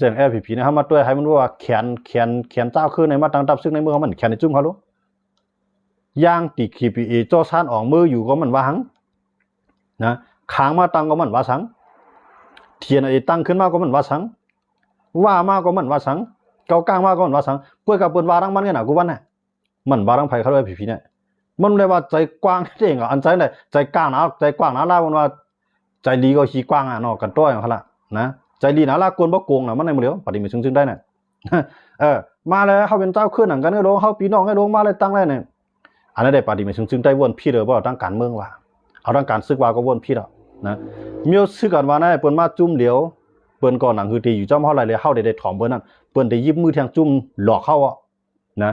เจง LPP นะครับมาตัวให้มันว่าแขนเจ้าขึ้นในมาตั้งตับซึ่งในมือเขามันแขนในจุ่มเขารู้ย่างตีขีปีโจซานออกมืออยู่ก็มันว่าหังนะค้างมาตั้งก็มันว่าสังเทียนไอ้ตั้งขึ้นมาก็มันว่าสังว่ามาก็มันว่าสังเกากลางมาก็มันว่าสังเพื่อกับเปิดวารังมันกันหนากูวันน่ะมันวารังไผ่เขาเลยผีเนี่ยมันเลยว่าใจกว้างเองอ่ะอันใจเลยใจกว้างนะใจกว้างนะล่ามันว่าใจดีก็ขี้กว้างอ่ะเนาะกันตัวอย่างเขาละนะใจดีนะล่ากวนบ่โกงนะมันในมือเดียวปฏิบัติซึ่งได้น่ะมาเลยเขาเป็นเจ้าขึ้นหนังกันให้ลงเขาปีน้องให้ลงมาเลยตั้งได้เนี่ยอันนั้นได้ปฏิบัติซึ่งได้วนพี่เลยว่าตั้งการเมืองว่าเอาตั้งการซึกว่าก็วนพี่แล้วนะมีซึกกันว่าเนี่ยเปิดมาจุ่มเหลียวเปิดก่อนหนังคือตีอยู่จ้าเขาอะไรเลยเข้าได้ถ่อมเปิดนั่นเปิดได้ยิบมือแทงจุ่มหลอกเข้าอ่ะนะ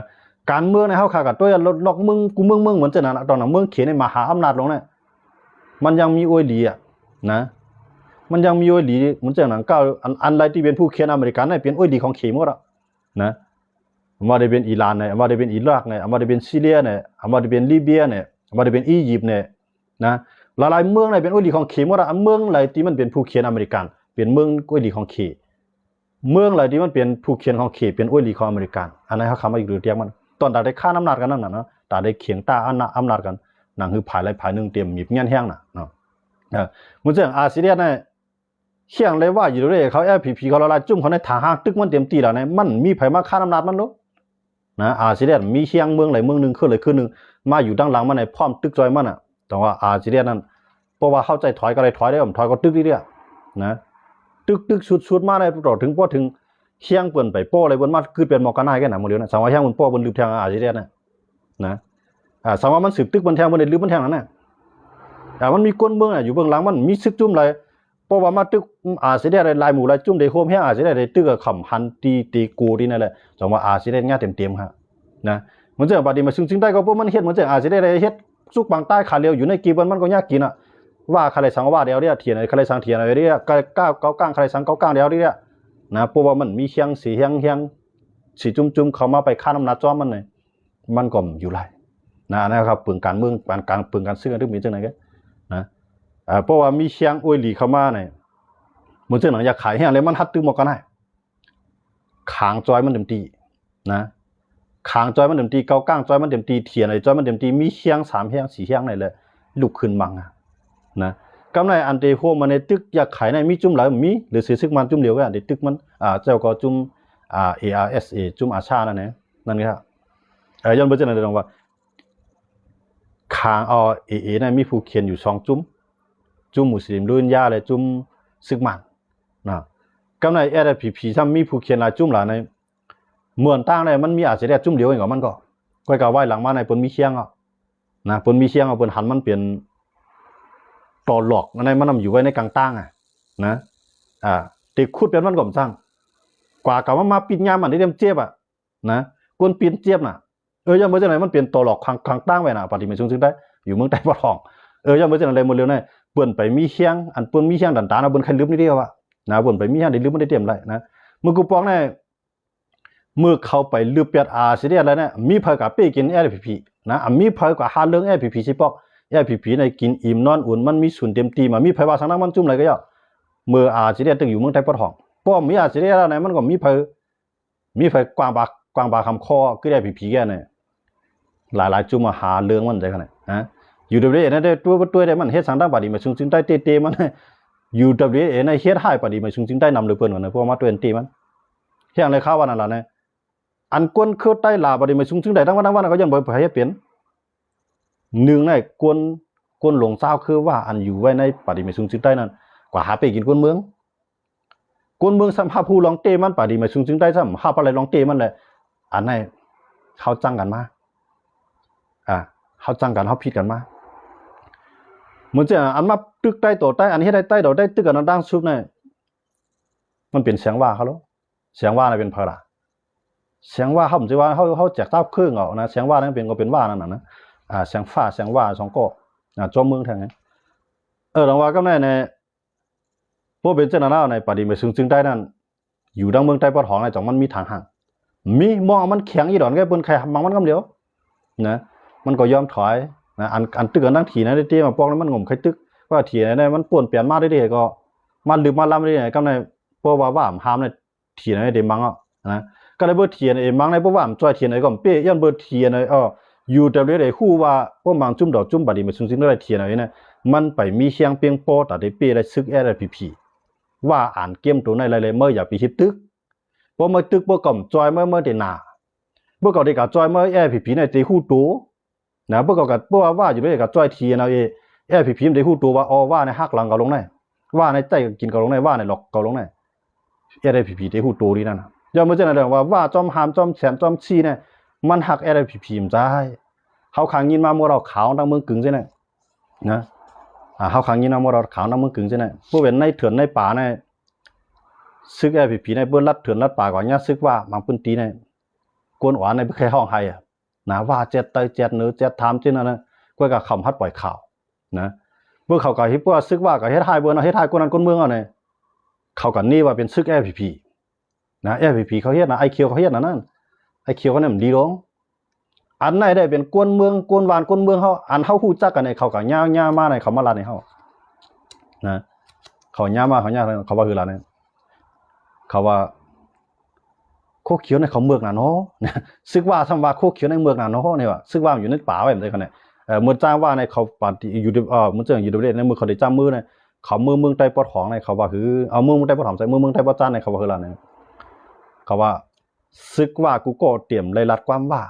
การเมืองในเขาขากับตัวหลอกมึงกูมึงเหมือนจะนั่นตอนนั้นเมืองเขียนในมหาอำนาจลงเนี่ยมันยังมีอวยดีอ่ะนะมันยังมีอวยดีเหมือนจะหนังก้าวอันไรที่เป็นผู้เขียนอเมริกันเนี่ยเป็นอวยดีของเขียนหมดอ่ะนะมาได้เป็นอิหร่านเนี่ยมาได้เป็นอิรักเนี่ยมาได้เป็นซีเรียเนี่ยมาได้เป็นลิเบียเนี่ยมาได้เป็นอียิปต์เนี่ยนะหลายเมืองเนี่ยเป็นอวยดีของเขียนหมดอ่ะเมืองอะไรที่มันเป็นผู้เขียนอเมริกันเป็นเมืองอวยดีของเขียนเมืองอะไรที่มันเป็นผู้เขียนของเขียนเป็นอวยดีของอเมริกันอันนั้นเขาคำว่าอีกเรื่องมันตอนตาได้ฆ่าอำนาจกันนั่นน่ะเนาะตาได้เขียงตาอำนาจกันหนังคือผายไรผายหนึ่งเตรียมมีเงี้ยแห้งน่ะเนาะมันจะอาซีเรียเนี่ยเขียงเลยว่าอยู่เลยเขาLPPเขาละลายจุ่มเขาในทางห้างตึกมันเต็มตีแล้วเนี่ยมันมีไผมาฆ่าอำนาจมันรู้นะอาซีเรียมีเชียงเมืองไหนเมืองหนึ่งขึ้นเลยขึ้นหนึ่งมาอยู่ด้านหลังมันในพร้อมตึกจอยมันอ่ะแต่ว่าอาซีเรียนั่นเพราะว่าเข้าใจถอยก็เลยถอยได้ผมถอยก็ตึกเรื่อยๆนะตึกชุดมาในต่อถึงพอถึงเชียงเปิ่นไปโป้เลยบนมาคือเป็นหมอกกันได้แค่ไหนโมเดลนะสามว่าเชียงบนโป้บนลืมแทงอาซีเรียนะสามว่ามันสืบตึกบนแทงบนลืมบนแทงนั่นน่ะแต่มันมีก้นเมืองอ่ะอยู่เบื้องหลังมันมีซึกจุ่มเลยเพราะว่ามาตึกอาซีเรียลายหมู่ลายจุ่มได้โฮมแห้งอาซีเรียได้ตึกกับขำพันตีกูที่นั่นแหละสามว่าอาซีเรียง่ายเต็มครับนะเหมือนเจ้าปฏิมาซึ่งได้ก็เพราะมันเฮ็ดเหมือนเจ้าอาซีเรียได้เฮ็ดซุกบางใต้ขาเรียวอยู่ในกีบันมันก็ยากกินอ่ะว่าใครสังว่าเดียวเนี่ยเถียนใครสังเถียนอะไรเนี่ยก้าวก้างใครสังก้างเดียวเนี่ยนะเพราะว่ามันมีเฮียงสีเฮียงสีจุ่มเข้ามาไปฆ่าน้ำหนักจ้อมมันเลยมันก็อยู่ไรนะครับปืนการเมืองการปืนการซื้อกันทุกมีจังไหนกันนะเพราะว่ามีเชียงอวยหลีเข้ามาเนี่ยเหมือนเจ้าหนังอยากขายแห้งเลยมันฮัดตึ้งหมดกันได้ขางจอยมันเต็มตีนะขางจอยมันเต็มตีเกาก้างจอยมันเต็มตีเถียนอะไรจอยมันเต็มตีมีเชียง3เฮียง4เฮียงไหนเลยลุกขึ้นมังนะกำไรอันเดโฮมันในตึกอยากขายในมีจุ่มหลายมีหรือซื้อซึกมันจุ่มเดียวกันในตึกมันเจ้าก็จุ่มARSA จุ่มอาชานั่นครับย้อนไปเจอในเรื่องว่าคางเนี่ยมีผู้เขียนอยู่2จุ่มมุสลิมรุ่นยาเลยจุ่มซึกมันนะกำไรLPP ถ้ามีผู้เขียนหลายจุ่มหลายในเมืองตั้งเลยมันมีอาจจะได้จุ่มเดียวเองก็มันก็ก้อยกะไว้หลังมาในปนมีเชียงนะปนมีเชียงปนหันมันเปลี่ยนต่อหลอกในมันนำอยู่ไว้ในกลางตั้งนะติขุดเป็นมันก่อมสร้างกว่ากับว่ามาปิดงานมันได้เต็มเจี๊ยบนะกวนปีนเจี๊ยบน่ะยังเมื่อไหร่มันเปลี่ยนต่อหลอกกลางตั้งไว้น่ะปฏิบัติซึ่งได้อยู่เมืองใต้ปะทองยังเมื่อไหร่หมดเร็วเนี่ยเปิ่นไปมีเชียงอันเปิ่นมีเชียงดันตานะเปิ่นใครลืมนี่เดียวนะเปิ่นไปมีเชียงได้ลืมมันได้เต็มเลยนะมือกูปองเนี่ยเมื่อเขาไปลืบเปียดเสียอะไรเนี่ยมีเผยกับเป้กินLPPนะมีเผยกับหาเรื่องLPPสิปอกLPPในกินอิ่มนอนอุ่นมันมีส่วนเต็มตีมามีเผยว่าสังนักมันจุ่มอะไรก็ย่อเมื่อเสียตึกอยู่เมืองไทยปะทองเพราะมีเสียอะไรมันก็มีเผยกวางบาคำคอก็LPPแกเนี่ยหลายจุ่มมาหาเรื่องมันใจขนาดนะอยู่WAนั่นได้ตัวได้มันเฮ็ดสังนักปฏิมาซึ่งได้เตมันอยู่WAในเฮ็ดให้ปฏิมาซึ่งได้นำเลยเปิ้นกันนะเพราะมาตัวตีมันเฮียงเลยข้าววันนั่นล่ะเนี่ยอันกวนคือใต้ลาปฏิมาซึ่งได้ทั้งวันก็ยังบ่ให้เปลี่ยนหนึ่งในกวนหลงเศร้าคือว่าอันอยู่ไว้ในปฏิมาซึ่งได้นั่นกว่าหาไปกินกวนเมืองสัมภาผู้ลองเตมันปฏิมาซึ่งได้ซ้ํหาอะไรลองเตมันแหละอันนั้นเขาจังกันมาเขาจังกันเขาผิดกันมาเหมือนจะอันมาตึกใต้โตใต้อันนี้ได้ใต้โตได้ตึกกันดังซุบเนี่ยมันเป็นเสียงว่าเขาแล้วเสียงว่าน่ะเป็นเพล่ะเสียงว่าเขาผมจะว่าเขาแจกเต้าเครื่องนะเสียงว่านั่นเป็นก็เป็นว่านั่นนะเสียงฟ้าเสียงว่า2ก็จอมเมืองแท้ไงรางว่าก็ในพวกเป็นเจ้าหน้าในปฏิบัติซึ่งได้นั่นอยู่ดังเมืองใต้ปะทองในจังมันมีทางห่างมีมองมันแข็งอีดอนก็เปิ้นใครมันกำเดียวนะมันก็ยอมถอยนะอันตึกอันดังถีนะได้เตมาปอกแล้วมันงมใครตึกว่าถีได้มันป่วนเปลี่ยนมาได้ก็มันลืมมาล้ำได้กำในเพราะว่าหามใน เทียนไอ้เดมังอ่ะนะก็เลยเบอร์เทียนไอ้มังในเพราะว่ามันจ่อยเทียนไอ้ก็เป้ย้อนเบอร์เทียนไอ้อยู่แต่เรื่องไอ้คู่ว่าพวกมังจุ่มดอกจุ่มบัดนี้มาซึ่งได้เทียนไอ้เนี่ยมันไปมีเชียงเปียงโปแต่ได้เป้ได้ซึกแอร์ได้ผีว่าอ่านเกมตัวในอะไรเมื่ออย่าไปฮิปตึกเพราะเมื่อตึกพวกก่อมจอยเมื่อเดนาพวกก่อได้กับจอยเมื่อแอร์ผีในตีคู่ตัวนะพวกก่อกับพวกว่าอยู่ด้วยกับจอยเทียนเอาแอร์ผีในคู่ตัวว่าว่าในหักหลังก็ลงได้ว่าในใจกินก็ลงได้ว่าในหลอกก็ลงได้แอร์ผีในคู่ตัวนี่นั่นย่อมเมื่อเจ้านั่นว่าจอมหามจอมแฉนจอมชีเนี่ยมันหักแอร์ผีมใจเขาขังยินมาเมื่อเราขาวตั้งเมืองกึ่งใช่ไหมนะเขาขังยินมาเมื่อเราขาวตั้งเมืองกึ่งใช่ไหมพวกเป็นในเถื่อนในป่าเนี่ยซึกแอร์ผีในเบื้องลัดเถื่อนลัดป่าก่อนเนี่ยซึกว่าบางพื้นที่เนี่ยกวนหวานในไม่เคยห้องไห้อ่ะนะว่าเจ็ดเตยเจ็ดเนื้อเจ็ดทามเจ้านั่นนะก็กับคำฮัดปล่อยข่าวนะเมื่อเขากับฮิปว่าซึกว่ากับเฮ็ดไฮเบอร์นะเฮ็ดไฮกวนนั้นกวนเมืองอ่ะเนี่ยเขากับนี่ว่าเป็นซึกแอร์ผีนะแอร์ผีเขาเฮ็ดนะไอคิวเขาเฮ็ดนะนั่นไอคิวเขาเนี่ยมันดีร้องอันไหนได้เป็นกวนเมืองกวนวานกวนเมืองเขาอันเขาฮู้จักกันในเขากับย่ามาในเขามาลาในเขานะเขาย่ามาเขาย่าเขาว่าคือลาเนี่ยเขาว่าโคเขียวในเขาเมืองน่ะเนาะซึกว่าทำว่าโคเขียวในเมืองน่ะเนาะเนี่ยว่าซึกว่าอยู่ในป่าไว้แบบนี้กันเนี่ยเมื่อจ้างว่าในเขาปฏิอยู่มันเจออยู่ในมือเขาได้จ้ามือเนี่ยเขาเมืองใต้ปอดของในเขาว่าคือเอาเมืองใต้ปอดหอมใส่เมืองใต้ปอดจ้านในเขาว่าคือลาเนี่ยเขาว่าซึกว่ากูก็เตรียมเลยรัดความว่า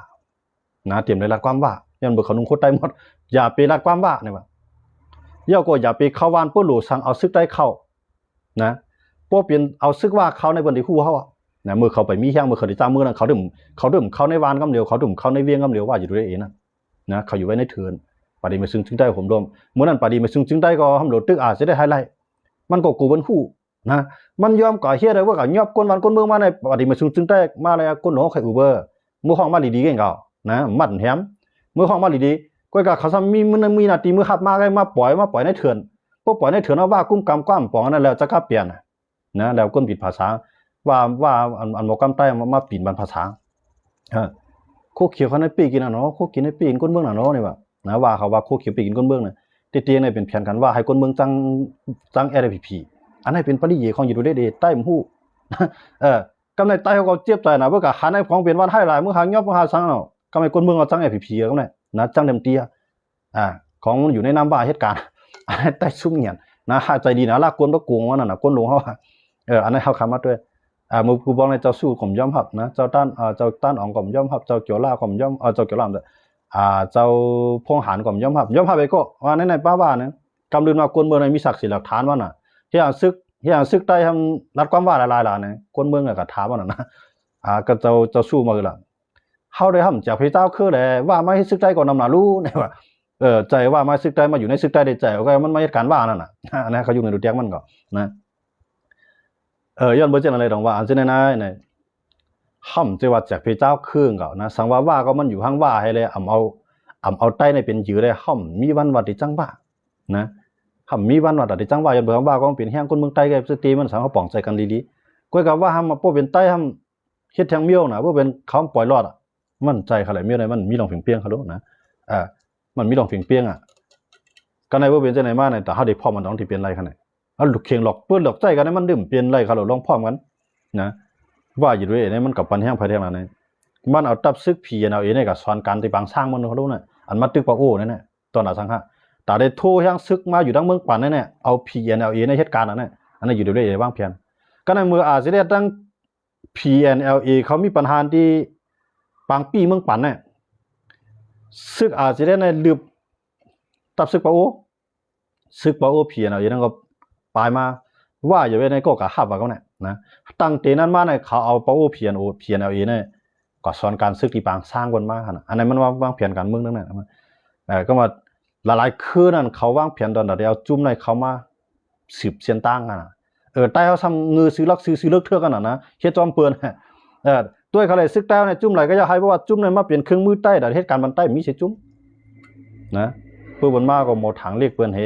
นะเตรียมเลยรัดความว่ายันเบิกเขานุ่งโคตรใต้หมดอย่าไปรัดความว่าเนี่ยว่าเย่าก็อย่าไปเข้าวานปุ๊หลูสั่งเอาซึกใต้เข้านะพวกเปลี่ยนเอาซึกว่าเขาในบนที่คู่เขานะเมื่อเขาไปมีแห้งเมื่อเขาได้จ้ามือนั้นเขาดื่มเขาในวานกำเดียวเขาดื่มเขาในเวียงกำเดียวว่าอยู่ด้วยเองนะเขาอยู่ไว้ในเถื่อนปาดีมาซึ่งจึงได้ผมรวมเมื่อนั้นปาดีมาซึ่งจึงได้ก็ทำโหลดตึกอาจจะได้ไฮไลท์มันก็กูบนคู่นะมันยอมก่อเฮียอะไรว่ากับยอบก้นวันก้นเมืองมาในปาดีมาซึ่งจึงได้มาเลยก้นหลวงไข่อูเบอร์มือห้องมาดีๆกันเก่านะมัดแหมมือห้องมาดีๆก็กับเขาทำมีนาทีมือขับมาได้มาปล่อยในเถื่อนพวกปล่อยในเถื่อนว่ากุ้มกำก้ามปองนั่นแล้วจะกล้าเปลี่ยนนะแล้วก้นผิดภาษาว่าอันหมอกำใต้มาปีนบรรภาษาโคเขียวเขาในปีกินอ่ะเนาะโคกินในปีกินก้นเมืองอ่ะเนาะนี่ว่านะว่าเขาว่าโคเขียวปีกินก้นเมืองเนี่ยเตี้ยๆเนี่ยเป็นแผนกันว่าให้ก้นเมืองจังแอร์พีอันนี้เป็นปริยของอยู่ดูได้ใต้หมู่กำในใต้เขาเจี๊ยบใจนะเพื่อกับหันในของเป็นวันให้หลายเมื่อหางยอบมหาสังเนาะกำในก้นเมืองเอาจังแอร์พีก็เนี่ยนะจังเต็มเตี้ยของอยู่ในน้ำว่าเหตุการณ์อันนี้ใต้ชุ่มเงียนนะใจดีนะลากก้นตะกวงว่านั่นน่ะก้นหลวงเขาอันนี้เขาคำมาด้วยมือกูบอกในเจ้าสู้ผมย่อมหับนะเจ้าต้านอ่องผมย่อมหับเจ้าเกี่ยวล่าผมย่อมเจ้าเกี่ยวล่าเจ้าพงหานผมย่อมหับไปก็ว่าในป้าบ้านเนี่ยกำลืนมากวนเมืองในมีศักดิ์ศรีหลักฐานว่าน่ะเฮียซึกได้ทำรัดความว่าหลายๆเนี่ยกวนเมืองกับถามว่าน่ะนะก็เจ้าสู้มาคือละเขาได้ทำจากพระเจ้าคือเลยว่าไม่ซึกได้ก่อนนำหนารู้เนี่ยว่าใจว่าไม่ซึกได้มาอยู่ในซึกได้ได้ใจโอเคมันไม่การว่านั่นน่ะนะเขาอยู่ในดูเตียงมันก็นะย้อนเบอร์เจนอะไรตรงว่าอันเจนนายเนี่ยห้อมจะว่าจากพระเจ้าเครื่องเก่านะสังว่าก็มันอยู่ข้างว่าให้เลยเอาใต้ในเป็นยื้อเลยห้อมมีวันวัดที่จังว่านะห้อมมีวันวัดที่จังว่าย้อนเบอร์ว่าก็เป็นแห้งคนเมืองใต้กับสตรีมันสังเขาป่องใจกันดีๆก็กับว่าห้ามมาพวกเป็นใต้ห้ามเฮ็ดแทงเมียวนะพวกเป็นเขาปล่อยรอดมั่นใจเขาเลยเมียวในมันมีหลงเพียงเปียงเขาดูนะมันมีหลงเพียงเปียงก็ในพวกเป็นเจ้าไหนมาเนี่ยแต่เขาได้พ่อมันต้องที่เป็นไรขนาดเอาลูกเคียงหลอกเปื้อนหลอกใจกันให้มันดื่มเปลี่ยนไรเขาเราลองพร้อมกันนะว่าอยู่ด้วยเนี่ยมันกับปันแห้งภายในนั้นเนี่ยมันเอาตับซึกผีเอาเองเนี่ยกับสอนการที่บางสร้างมันเขารู้น่ะอันมาตึกปะโอ้นั่นแหละตอนนั้นสังหะแต่ได้โทรแห้งซึกมาอยู่ทั้งเมืองปันนั่นแหละเอาผีเอาเองในเหตุการณ์นั้นเนี่ยอันนั้นอยู่ด้วยว่างเพียงก็ในเมื่ออาจจะได้ตั้ง PNLA เขามีปัญหาที่บางปีเมืองปันเนี่ยซึกอาจจะได้ในลืบตับซึกปะโอ้ซึกปะโอ้ PNLA นั่นก็ปลายมาว่าอยู่ในก็กะหับว่าเขาเนี่ยนะตั้งแต่นั้นมาเนี่ยเขาเอาปะโอ้ PNLA เนี่ยก็สอนการซึกที่บางสร้างกันมาขนาดอันนั้นมันวางแผนการเมืองนั่นแหละก็มาหลายๆคืนนั้นเขาวางแผนตอนเดียวจุ่มในเขามาสืบเสียนตั้งกันใต้เขาทำเงือซื้อลักซื้อเลือกเทือกกันนะเฮ็ดจอมเปือนด้วยเขาเลยซึกใต้เนี่ยจุ่มไหลก็จะให้เพราะว่าจุ่มเนี่ยมาเปลี่ยนเครื่องมือใต้แต่เหตุการณ์มันใต้มีเสียจุ่มนะเพื่อบนมาก็หมดถังเรียกเปือนเฮ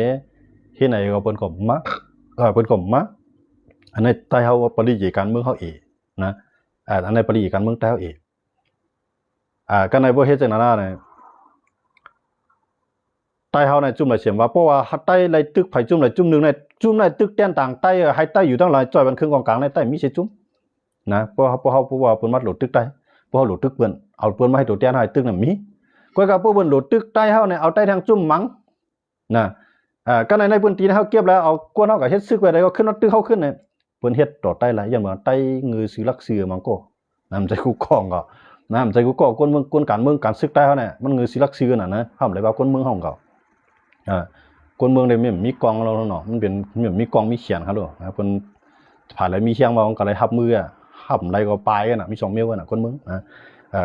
ไหนก็เปือนก็มาเปือนก็มาอันนี้ใต้เขาปริยการเมืองเขาเองนะอันนี้ปริยการเมืองใต้เขาเองก็ในประเทศจังนั้นเนี่ยใต้เขาในจุ่มไหลเสียงว่าเพราะว่าใต้ไหลตึกไผ่จุ่มไหลจุ่มหนึ่งในจุ่มในตึกแดนต่างใต้ให้ใต้อยู่ทั้งหลายจอยบันครึ่งกองกลางในใต้มีเสียจุ่ม นะพวกว่าเปิ้นมัดโหลดตึกได้พวกเฮาโหลดตึกเปิ้นเอาเปิ้นมาให้ตัวแทนให้ตึกน่ะมีก็กับพวกเปิ้นโหลดตึกใต้เฮาเนี่ยเอาใต้ทางจุ่มมั้งนะก็ในพื้นที่เฮาเก็บแล้วเอากวนเฮาก็เฮ็ดซึกไว้ได้ก็ขึ้นรถตึกเฮาขึ้นเนี่ยเปิ้นเฮ็ดต่อใต้หลายอย่างเหมือนใต้งือซื้อลักซื้อมันก็นำใจคู่กองก็นำใจคู่กองคนเมืองคนการเมืองการซึกใต้เฮาเนี่ยมันงือซื้อลักซื้อน่ะนะห้ามเลยว่าคนเมืองเฮาก็คนเมืองได้มีกองแล้วเนาะมันเป็นมีกองมีเขียนครับโลนะเพิ่นผ่านแล้วมีเชียงมาก็เลยรับมือหับไรก็ปลายกันน่ะมี2เมลกันน่ะคนเมืองนะ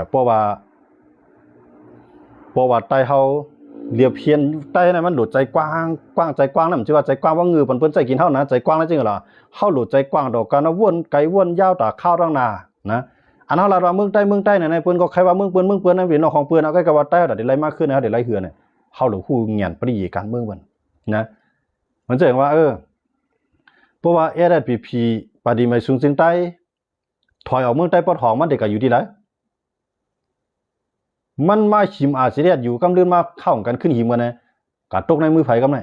เพราะว่าใต้เฮาเรียบเพียนใต้นั้นมันหลุดใจกว้างใจกว้างนั่นมันชื่อว่าใจกว้างว่างือเพิ่นใจกินเฮานะใจกว้างแล้วจริงเหรอเฮาหลุดใจกว้างดอกกันวนไกลวนยาวตาข้าวตั้งนานะอันเฮาลาว่าเมืองใต้เนี่ยเพิ่นก็ใครว่าเมืองเปิ้นนั่นเป็นนอกของเปิ้นเอาใกล้กับว่าใต้ได้ไล่มากขึ้นนะได้ไล่เหือเนี่ยเฮาหรือฮู้เงียนปริการเมืองเพิ่นนะมันจะเห็นว่าเพราะว่า SSPP ปฏิมาสูงจึงใต้ถอยออกเมืองใต้ปอทองมันเด็กก็อยู่ที่ไหนมันมาหิมอาเซียอยู่กำลืนมาเข้ากันขึ้นหิมกันนะกะตกในมือไผกำไน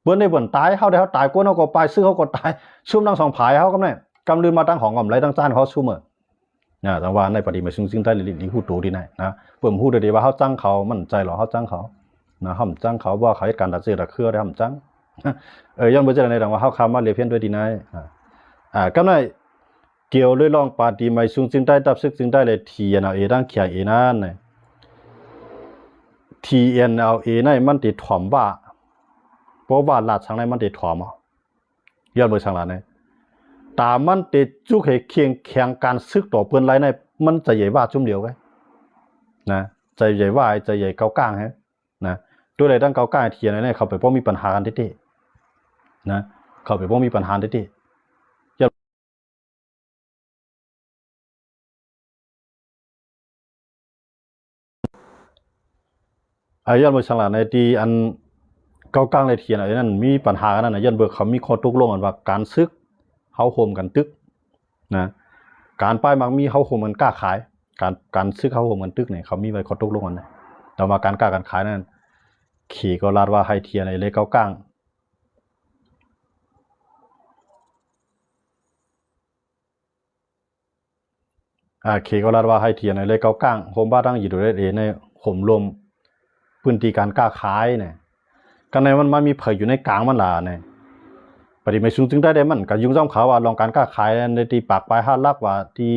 เปิ้นได้บ่นตายเฮาได้เฮาตายกวนเฮาก็ไปซื้อเฮาก็ตายซุ่มทั้งสองผายเฮากำไนกำลืนมาตั้งของกำไรตั้งซ่านเขาซุ่มแต่ว่าในปฏิมาสูงจึงใต้ลิฮู้โตที่ไหนนะเปิ้นฮู้ได้ว่าเฮาจังเขามันใจหรอเฮาจังเขานะห้ำจังเขาว่าเขาเหตุการณ์ตัดเสือตะเครือได้ห้ำจังย้อนบ่จะในดังว่าเฮาคำมาเรียเพี้ยนด้วยดีนายกำไนเกี่ยวเลยลองปฏิมาสูงจึงใต้ตับซึกจึงใต้เลยทีนะดังเขียนั่นน่ะTNLA ในมันติดถ่อมว่าเพราะว่าลาดทางในมันติดถ่อมย้อนไปทางหลังเนี่ยตามันติดจุกให้เคียงแข่งการซึกต่อเปิ้นไรในมันจะใหญ่ว่าจุ่มเดียวไว้นะใจใหญ่ว่าใจใหญ่เกาก้างฮะนะด้วยอะไรตั้งเกาก้างเทียนเนี่ยเขาไปป้อมีปัญหากันที่นะเขาไปป้อมีปัญหาที่ย้อนไปทางหลังในที่อันเกาก้างเลยเทียนอะไรนั่นมีปัญหากันนั่นนะย้อนเบิกเขามีข้อตกลงกันว่าการซึกเฮาโฮมกันตึกนะการป้ายมักมีเฮาโฮมกันกล้าขายการซึกเฮาโฮมกันตึกเนี่ยเขามีไว้ข้อตกลงกันนะแต่ว่าการกล้ากันขายนั่นขี่ก็ลาดว่าให้เทียนอะไรเลยเกาก้างขี่ก็ลาดว่าให้เทียนอะไรเลยเกาก้างโฮมบ้าตั้งอยู่ด้วยในห่มลมพื้นที่การกล้าขายเนี่ยกันในมันมีเผยอยู่ในกลางมันล่ะเนี่ยปฏิไม่สูงจึงได้มันก็ยุ่งจ้อมเขาว่าลองการกล้าขายในที่ปากปลาย5ลักว่าที่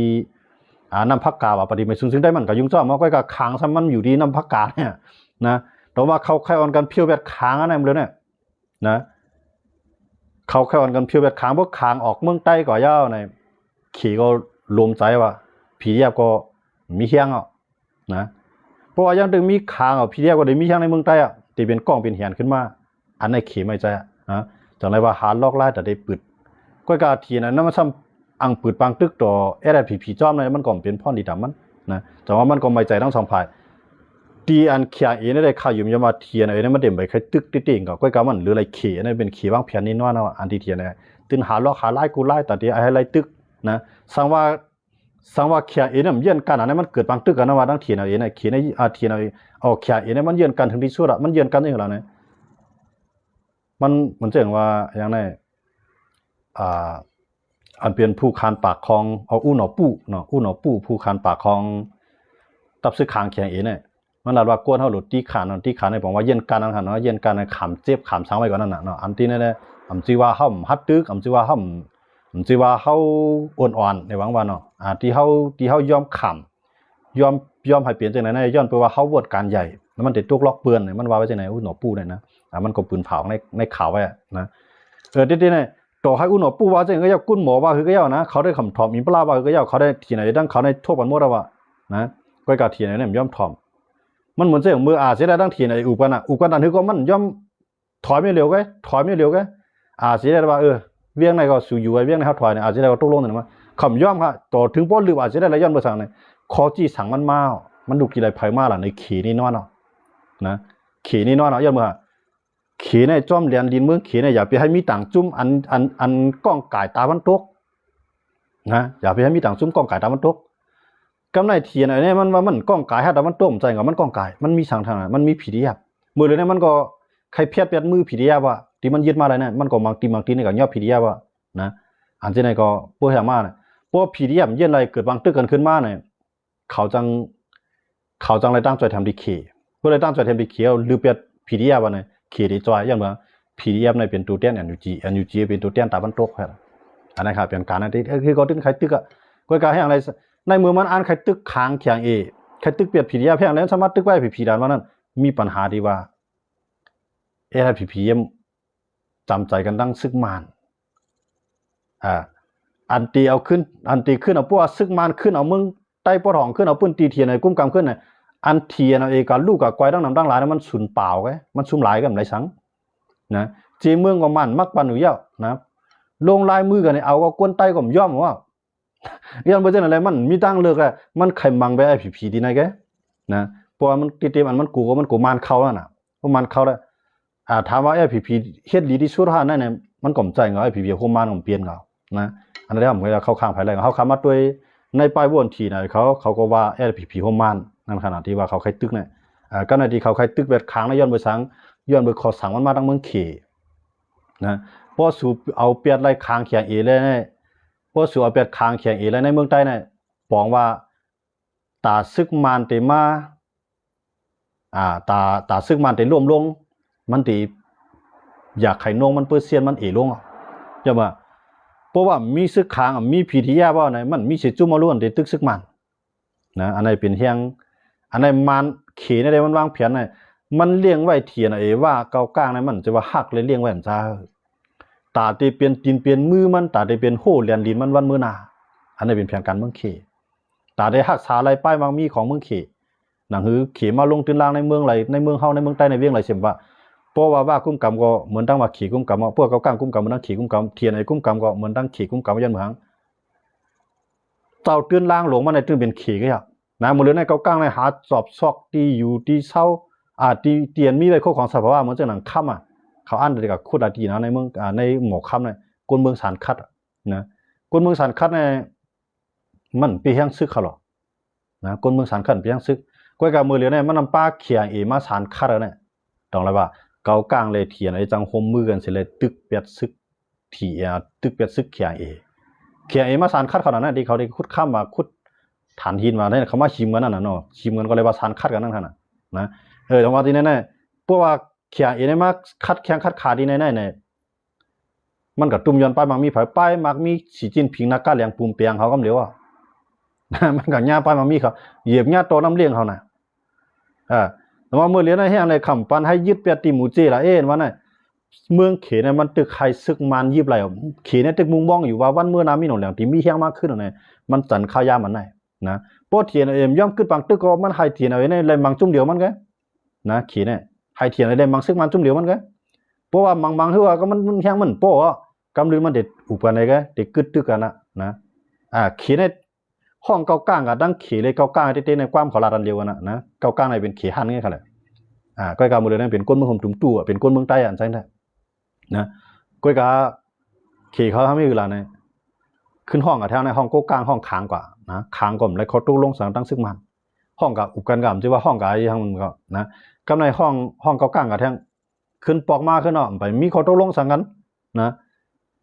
น้ำพักกาว่าปฏิไม่สูงจึงได้มันก็ยุ่งจ้อมมันก็ค้างซ้ำมันอยู่ดีน้ำพักกาเนี่ยนะแต่ว่าเขาใครออนกันเพียวแบบค้างอะไรมันเลยเนี่ยนะเขาใครออนกันเพียวแบบค้างพวกค้างออกเมืองใต้ก่อย่าในขี่ก็รวมใจว่าผีเรียบก็มีเฮียงอ่ะนะเพราะว่ายังถึงมีค้างอ่ะผีเรียบก็ได้มีเฮียงในเมืองใต้อ่ะที่เป็นกล้องเป็นเหียนขึ้นมาอันในขี่ไม่ใจนะจังไรว่าหาลอกไล่แต่ได้ปืดก็กาทีนั้นมันซ้ำอังปืดปังตึกต่อSSPPจ้อมในมันก็เป็นพ่อดีดำมันนะแต่ว่ามันก็ไม่ใจทั้งสองฝ่ายตีอันเขียเอได้ข่าวอยู่มาเทียนเนี่ยมันเด่นไปแค่ตึกติ่งก็กามันหรืออะไรเขียนี่เป็นเขียบางเพียนนิดน้อยนะอันที่เทียนเนี่ยตื่นหาลอกหาไล่กูไล่แต่ที่ไอ้ไล่ตึกนะสังว่าเขียเอเนี่ยมันเยื่อนกันอันนั้นมันเกิดปังตึกกันนะว่าตั้งเทียนเอเนี่ยเขียในเทียนเอาเขียเอเนี่ยมันเยื่อนกันถึงที่สุดอะมันเยื่อนกันอย่างไรเนี่ยมันจะเห็นว่าอย่างไรอันเป็นผู้คานปากคลองเอาอู้หนอปู้เนาะอู้หนอปู้ผู้คานปากคลองตับซื้อคางแข็งเอเนี่ยมันหลายว่ากวนเฮาหลุดตีขานตีขานในบอกว่าเย็นกันนั่นหั่นเนาะเย็นกันในขำเจ็บขำช้างไว้ก่อนนั่นน่ะเนาะอันที่นั่นเนี่ยอำจิว่าเฮาฮัดตึกอำจิว่าเฮาอ่อนๆในหวังว่าเนาะที่เฮายอมขำยอมให้เปลี่ยนจังได๋ย้อนไปว่าเฮาโหวตการใหญ่แล้วมันติดตุกล็อกเปื้อนมันว่าไว้จังได๋อู้หนอปู้เนี่ยนะมันก็ปืนเผาในข่าวไว้นะที่เนี่ยต่อให้อุณหภูมิว่าจะก็ยากุ้นหมอว่าคือก็ยานะเขาได้คำถอมอินปลาว่าคือก็ยาเขาได้ที่ไหนดังเขาในทั่วประเทศว่านะก็กาที่ไหนเนี่ยย่อมถอมมันเหมือนเสียงมือเสียได้ดังที่ไหนอุปกันคือก็มันย่อมถอยไม่เร็วไงเสียได้ว่าเวียงในก็สู่อยู่ไว้เวียงในเขาถอยเนี่ยเสียได้ก็ตกลงเนี่ยมาคำย่อมค่ะต่อถึงป้อนหรือเสียได้แล้วย่อมมาสั่งเนี่ยคอจี้สั่งมันมามันดูกี่ไรไผ่มาล่ะในขี่นี่น้อยเนาะนะขี่นี่น้อยเนาะย่อมมาขี่ในจ้อมเรียนดินเมืองขี่ในอย่าไปให้มีต่างจุ้มอันก้องก่ายตาวันตกนะอย่าไปให้มีต่างจุ้มก้องก่ายตาวันตกกำไรเทียนอะไรเนี่ยมันว่ามันก้องก่ายให้ตาวันตกใจกับมันก้องก่ายมันมีสั่งทางมันมีผีดิยับมือเลยเนี่ยมันก็ใครเพียดมือผีดิยับว่าที่มันยึดมาอะไรเนี่ยมันก็บางทีนี่ก็ย่อผีดิยับว่านะอันที่ไหนก็พวกแหมาเนี่ย พวกผีเดียมเย็นไรเกิดบางตึกกันขึ้นมาเนี่ยเขาจังอะไรตั้งใจทำดีเคเพื่ออะไรตั้งใจทำดีเคหรือเปียผีเดียวันเนี่ยเคดีจอยอย่างเมื่อผีเดียมในเป็นตัวเตี้ยนNUGเป็นตัวเตี้ยนตาบันโต๊ะครับอันนั้นครับเป็นการนั่นที่คือเขาตึกใครตึกอะก็การให้อะไรในเมื่อมันอ่านใครตึกค้างเขียงใครตึกเปียผีเดียแพงแล้วสามารถตึกไว้ผีด่านว่านั้นมีปัญหาดีว่าผีเยี่ยมจำใจกันตั้งซึกมานอันตีขึ้นเอาพวกซึกมานขึ้นเอามึงใต้ปอดห้องขึ้นเอาปืนตีเทียนในกุ้มกำขึ้นน่ะอันเทียนเอากับลูกกับควายตั้งนำตั้งหลายนั้นมันสูญเปล่าไงมันซุ่มหลายกันหลายสังนะจีเมืองก็มันมักปันหนูเย้านะลงลายมือกันเอาก็กวนไตก็ย่อมว่าย้อนไปเจออะไรมันมีตั้งเลือกอะมันไข่มังไปผีดีไหนแกนะเพราะมันตีๆมันกูมันเข้าแล้วน่ะเพราะมันเข้าแล้วถามว่าผีเฮ็ดดีที่สุดฮะนั่นเนี่ยมันก่อมใจเหรอผีโคมันของเปลี่ยนเหรอนะอันนี้ผมก็เข้าข้างภายหลังเขาคำมาด้วยในป้ายบนทีไหนเขาก็ว่าผีโคมันนั่นขนาดที่ว่าเขาใครตึกเนี่ยก็ในที่เขาใครตึกแบบค้างในย้อนไปสังย้อนไปขอสั่งมันมาตั้งเมืองเขนะพอสูบเอาเปียดไล่ค้างเขียงเลยเนี่ยพอสูบเอาเปียดค้างเขียงเลยในเมืองใต้เนี่ยบอกว่าตาซึกมันเตมาตาซึกมันเตร่วมลงมันตีอยากไข่นงมันเปอร์เซียนมันลงจะว่าเพราะว่ามีซึกค้างมีผีที่ยาว่าไหนมันมีสิจุ่มมาล้วนเตตึกซึกมันนะอันไหนเป็นเฮียงอันไหนมันเขในใดมันวางแผนไหนมันเลี้ยงไว้เทียนว่าเกากลางนั้นมันจะว่าหักเลยเลี้ยงไว้อันจ้าตาตีเปลี่ยนตีนเปลี่ยนมือมันตาตีเปลี่ยนโหเลียนดินมันวันมือหนาอันนี้เป็นแผนการเมืองเขตาได้หักษาอะไรป้ายบางมีของเมืองเขหนังหือเขมาลงตื่นล่างในเมืองไรในเมืองเฮาในเมืองใต้ในเวียงไรเสียมว่าเพราะว่ากุ้มกำก็เหมือนตั้งว่าขี่กุ้มกำพวกเกากลางกุ้มกำเหมือนตั้งขี่กุ้มกำเทียนกุ้มกำก็เหมือนตั้งขี่กุ้มกำยันเหมืองเจ้าตื่นล่างหลงมาในตื่นเป็นขี่ก็อย่างนะมือเรือในเกากลางในหาสอบซอกตีอยู่ตีเศร้าตีเตียนมีไว้โคของสภาวะเหมือนจะหนังค่ำเขาอั้นเด็กกับคุดตีนะในเมืองในหมอกค่ำเนี่ยกลเมืองสารคัดนะกลเมืองสารคัดเนี่ยมันไปแห้งซึกเขาหรอนะกลเมืองสารคัดไปแห้งซึกก้อยกับมือเรือเนี่ยมันนำป้าเขียงมาสารคัดแล้วเนี่ยต้องเลยว่าเกากลางเลยเทียนจังโฮมมือกันเสร็จเลยตึกเปียดซึกตึกเปียดซึกเขียงมาสารคัดเขานั้นที่เขาได้คุดข้ามมาคุดฐานหินมาเนี่ยเขามาชิมกันนั่นน่ะเนาะชิมกันก็เลยว่าสารคัดกันนั่นน่ะนะแต่ว่าที่นั่นพวกว่าเขียงมาคัดแข้งคัดขาดีแน่เนี่ยมันกับตุ้มย้อนไปมักมีไผ่ป้ายมักมีสีจิ้นพิงนักการเลี้ยงปุ่มเปียงเขาก็เหลียวมันกับหญ้าป้ายมักมีเขาเหยียบหญ้าโตน้ำเลี้ยงเขาน่ะแต่ว่าเมื่อเลี้ยงในแห้งในคำปันให้ยึดเปียติมูเจละว่าน่ะเมืองเขเนี่ยมันตึกใครซึกมันยิบไหลเขเนี่ยตึกมุงบ้องอยู่ว่าวันเมื่อน้ำมีหนองเหลียงที่มีแห้งมากขึ้นเนี่ยมันจันข้าวยามันไหนนะพวกเทียนย่อมขึ้นปังตึกก็มันให้เทียนในเลยมังจุ่มเดียวมันก็นะเขเนี่ยให้เทียนในเลยมังซึกมันจุ่มเดียวมันก็เพราะว่ามังที่ว่าก็มันแห้งมันโป้กำลือมันเด็ดอุปนัยก็เด็กกึดตึกกันนะเขเนี่ยห้องเกากลางกับดังเขเลยเกากลางเต้ในความขอลาดันเดียวกันนะเกากลางในเป็นเขหันนี่ค่ะแหละก้อยกาหมดเลยนั่นเป็นก้นเมืองห่มตุ้มตู้เป็นก้นเมืองใต้ใช่ไหมนะก้อยกาเขเขาทำให้เวลาเนี่ยขึ้นห้องกับแถวในห้องโกกลางห้องค้างกว่านะค้างก่อนแล้วเขาตู้ลงสังตั้งซึกมันห้องกับอุกันกับที่ว่าห้องกับไอ้ทั้งมันก็นะกำในห้องเกากลางกับแทงขึ้นปอกมาขึ้นอ่ะไปมีเขาตู้ลงสังกันนะ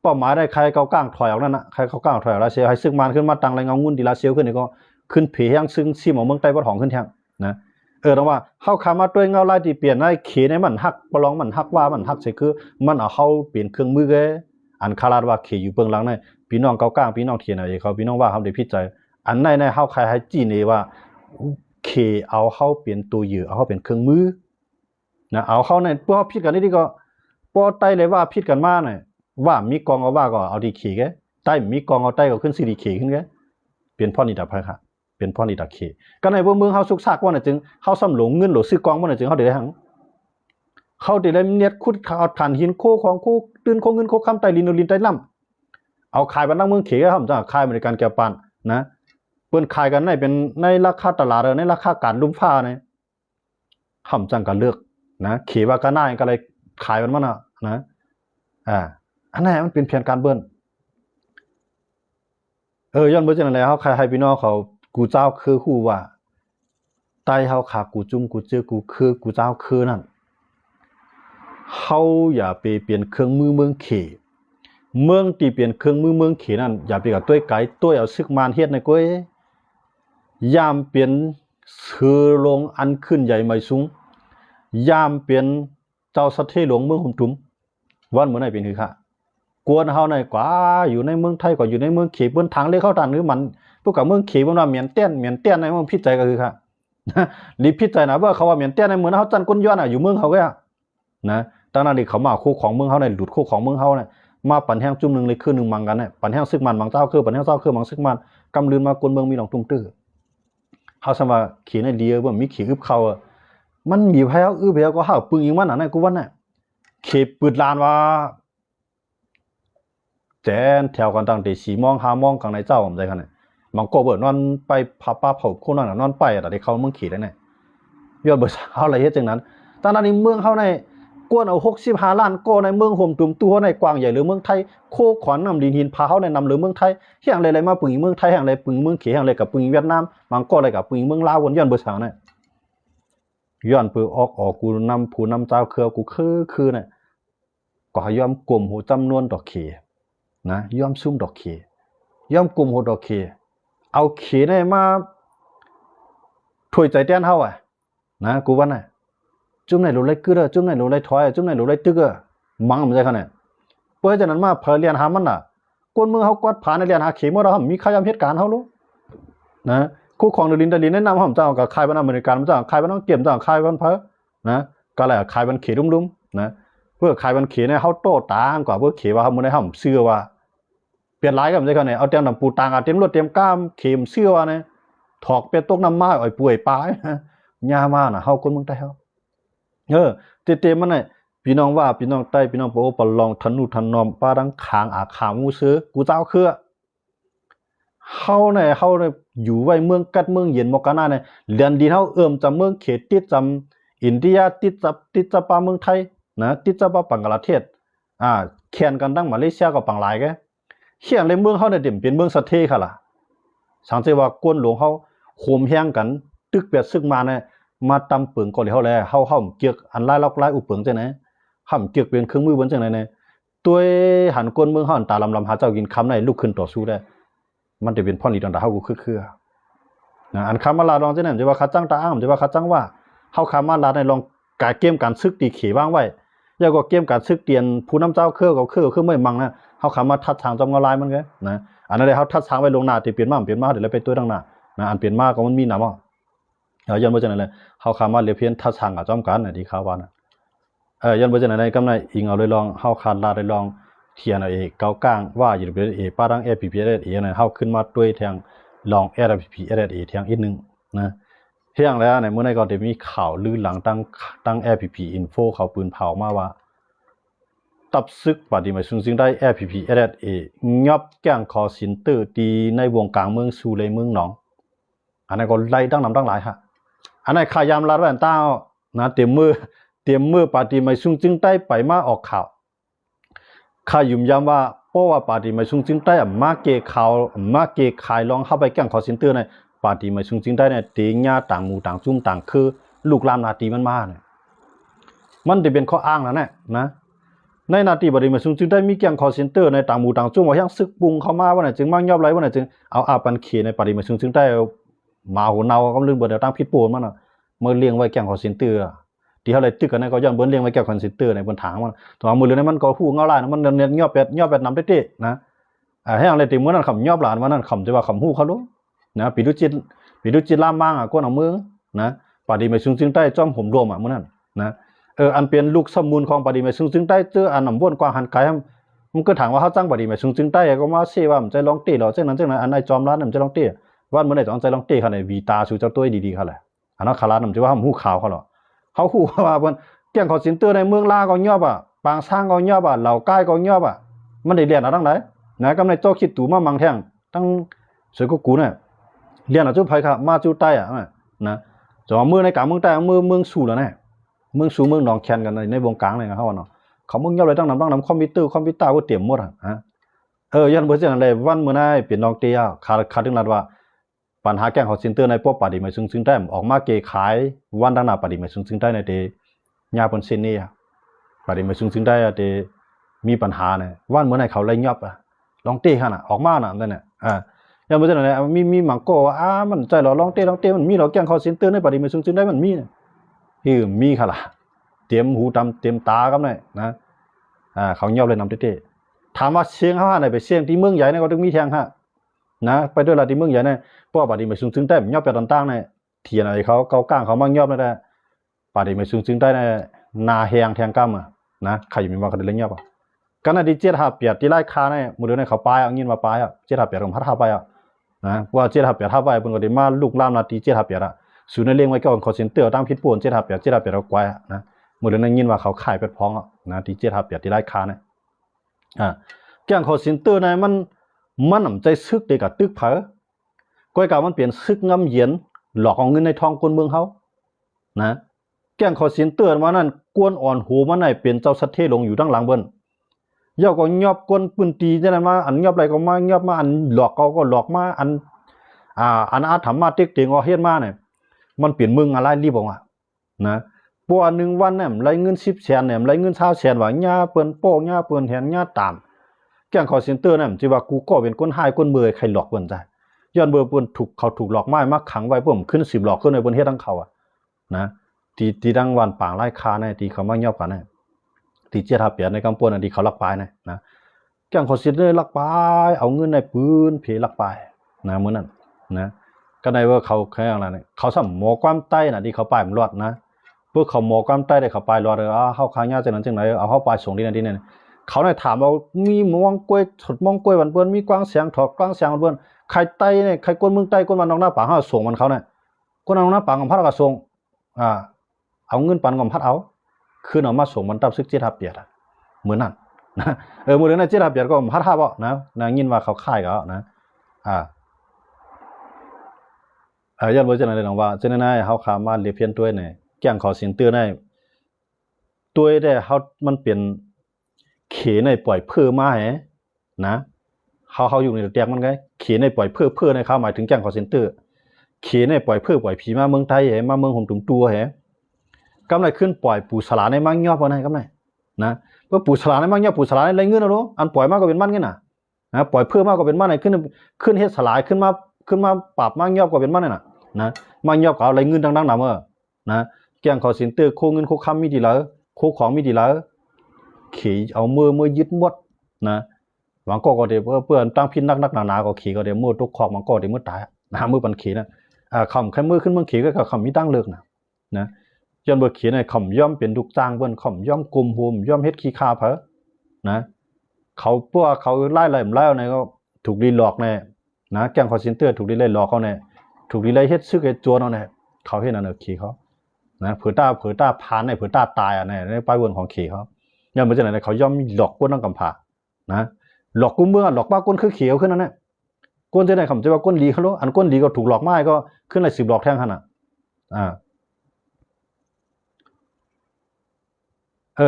เป้าหมายได้ใครเกากลางถอยออกนั่นนะใครเกากลางถอยออกแล้วเสียให้ซึกมันขึ้นมาตั้งไรเงางุ่นดีลาเซียวขึ้นนี่ก็ขึ้นเพียงซึ่งซีหมอเมืองใต้วัดหองขึ้นแทงนะต้องว่าเข้าคำมาด้วยเงาลายที่เปลี่ยนให้เขในมันหักปลองมันหักว่ามันหักใช่คือมันเอาเข้าเปลี่ยนเครื่องมือแกอันคาราดว่าเขอยู่เบื้องหลังในพี่น้องเกากลางพี่น้องเทียนอะไรเขาพี่น้องว่าเขาได้พิจัยอันในเข้าใครให้จีนี่ว่าเขเอาเข้าเปลี่ยนตัวเหยื่อเอาเข้าเป็นเครื่องมือนะเอาเข้าในพวกพิดกันนี่ก็พอไตเลยว่าพิดกันมากหน่อยว่ามีกองเอาว่าก็เอาดีเขแกไตมีกองเอาไตก็ขึ้นซีดีเขขึ้นแกเปลี่ยนพ่อนี่ดับไปค่ะเป็นพ่อนี่ดักเขก็ในเมืองเฮาสุกซากว่าน่ะจึงเฮาซ้ำหลงเงินหลซื้อกองว่าน่ะจึงเฮาได้หังเขาได้เนียดขุดเอาฐานหินโคของโคตื่นโคเงินโคคำไตลินลินไตล่ำเอาขายบ้านนางเมืองเขก็ทำจ้ะขายบริการแก่ปานนะเปิ้นขายกันเป็นในราคาตลาดในราคาการลุ่มฟ้าเนี่ยทำจังกันเลือกนะเขว่าก็น่าก็เลยขายมันน่ะนะอันนั้นมันเป็นแผนการเบิ้นย้อนเบิ่งจังได๋เฮาใครให้พี่น้องเขากูเจ้าคือฮู้ว่าไตเฮาขากูจุ่มกูเจอกูคือกูเจ้าคือนั่นเฮาอย่าไปเปลี่ยนเครื่องมือเมืองเข เมืองตีเปลี่ยนเครื่องมือเมืองเขียนนั่นอย่าไปกับตัวไก่ตัวเอาซึกมานเฮ็ดในก้อยยามเปลี่ยนเสือลงอันขึ้นใหญ่ไม่สูงยามเปลี่ยนเจ้าสัตย์หลวงเมืองหุ่มทุมวันเหมือนไหนเป็นคือค่ะกวนเฮาในกว่าอยู่ในเมืองไทยกว่าอยู่ในเมืองเขีบนทางเลี้ยเข้าทางหรือมันพวกกับเมืองเขีบนว่าเมียนเตี้ยนในเมืองพิจัยก็คือค่ะรีพิจัยนะว่าเขาว่าเมียนเตี้ยนในเมืองเขาจันก้นย้อนอ่ะอยู่เมืองเขาก็นะตั้งนั้นดิเขามาคู่ของเมืองเขาในหลุดคู่ของเมืองเขาเนี่ยมาปั่นแห้งจุ่มหนึ่งเลยคือหนึ่งมังกันเนี่ยปั่นแห้งซึกมันมังเจ้าคือปั่นแห้งเจ้าคือมังซึกมันกำลืนมากวนเมืองมีหนองตุ้งตื้อเขาสมาขี่ในเดียว่ามีขี่อึบเขามันมีแพ้อึบแพ้ก็ห้าวปึงยิงมันอ่ะเนี่ยกูว่าเนี่ยเขปืดลานว่าแจนแถวกันตั้งแต่4 โมง5 โมงกลางในเจ้าผมใจกันเนี่ยมังโกเบิดนอนไปพับป้าเผาคนนั้นนอนไปแต่ที่เขาเมืองขี่ได้เนี่ยยอดเบิดเขาอะไรเฮ็ดจังนั้นตอนนั้นในเมืองเขาในกวนเอา65 ล้านก็ในเมืองห่มตุ่มตัวในกว้างใหญ่หรือเมืองไทยโคขวัญนำดินหินพาเขาในนำหรือเมืองไทยเฮียงอะไรมาปึงเมืองไทยเฮียงอะไรปึงเมืองเขียงอะไรกับปึงเวียดนามมังก็อะไรกับปึงเมืองลาววนย้อนเบิดสาวเนี่ยย้อนปือออกกูนำผู้นำเจ้าเครือกูคือเนี่ยก็ยอมกลุ่มหูจำนวนดอกเขนะยอมซุ่มดอกเขยอมกลุ่มหูดอกเขเอาเขเนี่ยมาถวยใจแต้นเฮาอ่ะนะกูว่าน่ะจุ่มไหนรู้ไรกึ่จุ่มไหนรู้ไรถอยจุ่มไหนรู้ไรตึกมังมันใจขนาดเพื่อจากนั้นมาเพลเรียนหามันน่ะกวนมือเฮากวาดผ่านในเรียนหาเขมว่าเรามีขยามเหตุการณ์เฮารู้นะคู่ของดินแนะนำผมเจ้ากับใครบ้านอเมริกันเจ้าใครบ้านต้องเก็บเจ้าใครบ้านเพอนะก็แหละใครบ้านเขดุ้มนะเพื่อใครบ้านเขเนี่ยเฮาโต้ตางกว่าเพื่อเขว่าเฮาบ่ได้เฮาเชื่อว่าเปลี่ยนหลายกันใจขนาดเอาเตรียมน้ำปูตางเตรียมรถเตรียมก้ามเข็มเชื่อว่าเนี่ยถอกเป็ดตกน้ำมาอ้อยป่วยปลายยามาน่ะเฮาคนเมืองใต้เฮาเตมันน่ะพี่น้องว่าพี่น้องใต้พี่น้องโปปลองทันนูทันนอมปารังขางอาขามูซื้อกูเจ้าคือเฮาเนี่ยอยู่ไว้เมืองกัดเมืองเย็นมอกานาเนี่ยเรียนดีเฮาจำเมืองเขตติดจำอินเดียติดจับปาเมืองไทยนะติดจับปาบังกลาเทศแข่งกันตั้งมาเลเซียกับปังหลายแกเขียงในเมืองเฮาเนี่ยเป็นเมืองสะเทค่ะล่ะสังเกตว่ากวนหลวงเฮาโหมแฮงกันตึกเปียดซึกมาเนี่ยมาตำเปิงก่อนเฮาแลเฮาเกียกอันลายล็อกลายอุเปิงจังไหนห่ำเกียกเป็นเครื่องมือบนจังไหนเนี่ยตัวหันกวนเมืองเฮาตาลำหาเจ้ากินคำในลุกขึ้นต่อสู้ได้มันจะเป็นพ่อลีดอนดาเฮากูคือนะอันคำมาลาดองจังนั้นจะว่าคัดจังตาอ้างจะว่าคัดจังว่าเฮาคำมาลาในลองกายเกมการซึกตีเขว่างไว้อย่าก็เกมการซึกเตียนผู้นำเจ้าเครือก็คือไม่มังนะเฮาคำมาทัดทางจอมเงาลายมันไงนะอันนั้นเฮาทัดทางไว้ลงหน้าที่เปลี่ยนมาเดี๋ยวเราไปตัวดังหน้านะอันเปลี่ยนมาก็มันมีนำอ่ะย้อนบ่จังนั้นเลยเฮาคำมาเรียเพียนทัดทางกับจอมกันน่ะที่ข่าวว่านะย้อนบ่จังนั้นกำไรอิงเอาเลยลองเฮาคาดลาได้ลองเทียนเอาเอกเกากลางว่าอยู่เป็นปารัง FPPS นั่นเฮาขึ้นมาด้วยทางลอง FPPS ทางอีกนึงนะเฮียงแล้วในเมื่อไหร่ก็ได้มีข่าวลือหลังตั้ง FPP Info เขาปืนเผามาว่าตับซึกปฏิมาซึ่งได้ FPPS งับแก้งคอสินเตอร์ตีในวงกลางเมืองสู่เลยเมืองหนองอันนั้นก็ไล่ตั้งนำตั้งหลายฮะอันนั้นขายามลาดแว่นต้านะเตรียมมือปฏิมาซึ่งจึงได้ไปมาออกข่าวข้ายุ่มย้ำว่าเพราะว่าปาร์ตี้ไม่ซุงจึงได้มาเกข่าวมาเกขายลองเข้าไปแก่งคอสินเตอร์ในปาร์ตี้ไม่ซุงจึงได้เนี่ยตีญาต่างหมู่ต่างจุ่มต่างคือลูกหลานนาตีมันมาเนี่ยมันจะเป็นข้ออ้างแล้วเนี่ยนะในนาทีปาร์ตี้ไม่ซุงจึงได้มีแก่งคอสินเตอร์ในต่างหมู่ต่างจุ่มว่ายังซึกปุงเข้ามาว่าเนี่ยจึงมั่งยอบไรว่าเนี่ยจึงเอาอาปันเขียในปาร์ตี้ไม่ซุงจึงได้มาหัวเนาก็ลืมเบอร์เดียวตั้งพิษปูนมันอ่ะเมื่อเลี้ยงไว้แก่งคอสินเตอร์ที่เขาเลยตึกกันเนี่ยก็ย้อนเบิ้ลเลี้ยงไว้แก่คอนซิสเตอร์ในบนถางมันตัวมือเรือในมันก็ผู้เงาลายมันเนียย่อเป็ดนำเตะนะให้อะไรตีมือนั้นขำย่อหลานวันนั้นขำจะว่าขำหู้เขารู้นะปีดุจิตล่ามบ้างก้นเอามือนะปาดีไม่ซึ่งใต้จอมผมรวมมือนั้นนะอันเป็นลูกสมุนของปาดีไม่ซึ่งใต้เจออันนำบ้วนกวางหันไก่มันก็ถามว่าเขาจ้างปาดีไม่ซึ่งใต้ก็มาเสียว่ามันใจลองเตะหรอเจ้านั้นอันในจอมร้านมันจะลองเตะวันเมื่อไหร่จองใจลองเตะเขาในวีตาสู่เจ้าตัวดีๆเขาแหละอันนั้นขาลานมันจะว่าหู้ขาวเขาหรอเขาหูว่าเพิ่นแก่งคอสินเตอร์ในเมืองลาก็ย่อบปางสร้างก็ย่อบเหล่าใกล้ก็ย่อบมันได้เรียนเอาทั้งหลายนะกำในโตคิดตู่มามังแท่งตั้งสวยกูเนี่ยเรียนเอาจุไผครับมาจุใต้นะจอมือในกลางเมืองใต้เมืองสู่แล้วแน่เมืองสู่เมืองหนองแคนกันในวงกลางเลยนะเฮาเนาะเขาเมืองย่อเลยตั้งนำคอมพิวเตอร์ก็เตรียมหมดยันบ่จังได๋วันมื้อนั้นเป็นน้องเตียขาถึงนัดว่าปัญหาแก่งคอสินเตอร์ในพวกปาดีไม่ซึ่งได้ออกมาเกขายวันดังหน้าปาดีไม่ซึ่งได้ในเดญาปนเซนี่ปาดีไม่ซึ่งได้เด มีปัญหาเนี่ยวันเมื่อไหร่เขาไล่ยอบอ่ะลองเต้ขนาดออกมาหน่ะนั่นน่ะยังไม่ใช่อะไรมีหมังโก้ว่ามันใจเราลองเต้มันมีเราแกงคอซินเตอร์ในปฏิมาซึ่งได้มันมีมีค่ะล่ะเตรียมหูตำเตรียมตากับเนี่ยนะเขายอบเลยนำเต้ถามว่าเชียงห้าไหนไปเชียงที่เมืองใหญ่เนี่ยก็ต้องมีแทงฮะนะไปด้วยละที่เมืองใหญ่เนี่ยเพราะปฏิมาซึ่งได้ยอบไปต่างๆเนี่ยเทียนอะไรเขาก้างเขามั่งยอบนั่นแหละปฏิมาซึ่งได้เนี่ยนาแหงแทงก้ามนะใครอยู่มีว่าเขาได้เล่นยอบกันอดีตเจ็ดหับเปียดที่ไล่คาเนี่ยมือเดียวเนี่ยเขาไปเอาเงินมาไปเจ็ดหับเปียดของพัดหับไปนะว่าเจ็ดหับเปียดหับไปเป็นก็ได้มาลูกล่ามนาทีเจ็ดหับเปียดศูนย์ในเลี้ยงไว้ก่อนคอเซ็นเตอร์ตั้งพิษป่วนเจ็ดหับเปียดเอาไว้นะมือเดียวเนี่ยเงินว่าเขาขายเป็ดพองนะที่เจ็ดหับเปียดที่ไล่คาเนี่ยแกงคอเซ็นเตอร์เนี่ยมันใจซึกเด็กกับตึกเผอก้อยกามันเปลี่ยนซึกงำเย็นหลอกเอาเงินในทองคนเมืองเขานะแกงคอเซ็นเตอร์ว่านั่นกวนอ่อนหูมันไหนเปลี่ยนเจ้าสัตเทลงอยู่ตั้งหลังเบิ้ลย่อก็ยอบกวนปืนตีจะนั่นมาอันยอบอะไรก็มายอบมาอันหลอกก็หลอกมาอันอาถรรพ์มาเต็กเตียงเอาเฮ็ดมาเนี่ยมันเปลี่ยนมึงอะไรรีบบอกว่านะปัวหนึ่งวันเนี่ยไรเงิน10 แสนเนี่ยไรเงิน20 แสนว่าญ่าเปิ้นโป้ญ่าเปิ้นแทนญ่าตามแกงคอเซ็นเตอร์เนี่ยจิว่ากูก็เป็นคนหายคนเบื่อใครหลอกเปิ้นได้ย้อนเบื่อเปิ้นถูกหลอกไม้มาขังไว้เปิ้นขึ้น10 หลอกขึ้นในเปิ้นเฮ็ดทั้งเขานะที่ดังวันปางไล่คาเนี่ยที่เขามายอบกันเนี่ยที่เจ็ดหับเปียในกำปวนที่เขาลักไปนะแกงคอเซ็นเตอร์ลักไปเอาเงินในปืนเพลักไปนะมื้อนั้นนะก็ได้ว่าเขาแค่อะไรเนี่ยเขาสั่งหมอความใต้น่ะที่เขาไปมันรอดนะเพื่อเขาหมอความใต้ได้เขาไปรอดเข้าค้างยาจังนั้นจังไหนเอาเข้าไปส่งที่นั่นที่นี่เขาได้ถามว่ามีมองกล้วยถดมองกล้วยวันเปิ้นมีกว้างเสียงถอดกว้างเสียงวันเปิ้นใครใต้เนี่ยใครก้นเมืองใต้ก้นวันนองหน้าป่าเฮาส่งมันเขาเนี่ยก้นนองหน้าป่าของพระก็ส่งเอาเงินปันของพัดเอาขึ้นเอามาส่งมันตับซึกเจ็ดหับเปียดเหมือนนั่นนะมือเดือนนั้นเจ็ดหับเปียดก็พัดหับนะยินว่าเขาค่ายก็นะย้อนไว้จะไหนเลยน้องว่าจะไหนเขาขามาเรียบเพี้ยนตัวเนี่ยแกงขอสินเตือนได้ตัวได้เขามันเปลี่ยนเขในปล่อยเพื่อมาแหนะเขาอยู่ในเตียงมันไงเขในปล่อยเพื่อในเขาหมายถึงแกงขอสินเตือนเขในปล่อยเพื่อปล่อยผีมาเมืองไทยแหมาเมืองหุ่มตุ่มตัวแหกำไรขึ้นปล่อยปูสลาในมังยอบวันไหนกำไรนะเพื่อปูสลาในมังยอบปูสลาในไรเงินนะรู้อันปล่อยมากกว่าเป็นมันกันนะปล่อยเพื่อมากกว่าเป็นมันไหนขึ้นเฮ็ดสลายขึ้นมาปรับมังยอบกว่าเป็นมันน่ะนะมังยอบเขาไรเงินดังๆหนาเมื่อนะแกงขอสินเตอร์โคเงินโคคำมีดีแล้วโคของมีดีแล้วขี่เอามือยึดหมดนะหวังก็เดี๋ยวเพื่อนตั้งพินนักหนาก็ขี่ก็เดี๋ยวมือตุกขอบมันก็เดี๋ยวมือตายนะมือปันขี่นะคำแค่มือขึ้นมือขี่ก็คำมีตั้งเลิกนะย้อนเบิกเขียนในข่มย่อมเป็นลูกจ้างเบิ้นข่มย่อมกลุ่มหุมย่อมเฮ็ดขี้คาเพอนะเขาพวกเขาไล่ในก็ถูกดีหลอกแน่นะแกงคอซินเตอร์ถูกดีไล่หลอกเขาแน่ถูกดีไล่เฮ็ดซึกเฮ็ดจวนเอาแน่เขาเฮ็ดอันขี้เขานะเผือตาพานในเผือตาตายในป้ายบนของขี้เขาย้อนมาจากไหนเขาย่อมหลอกก้นต้องกำพานะหลอกกุ้มเมืองหลอกป้าก้นคือเขียวขึ้นนั่นแหละก้นจะไหนคำจะว่าก้นดีเขารู้อันก้นดีก็ถูกหลอกไม้ก็ขึ้นเลย10 หลอกแท่งขนาด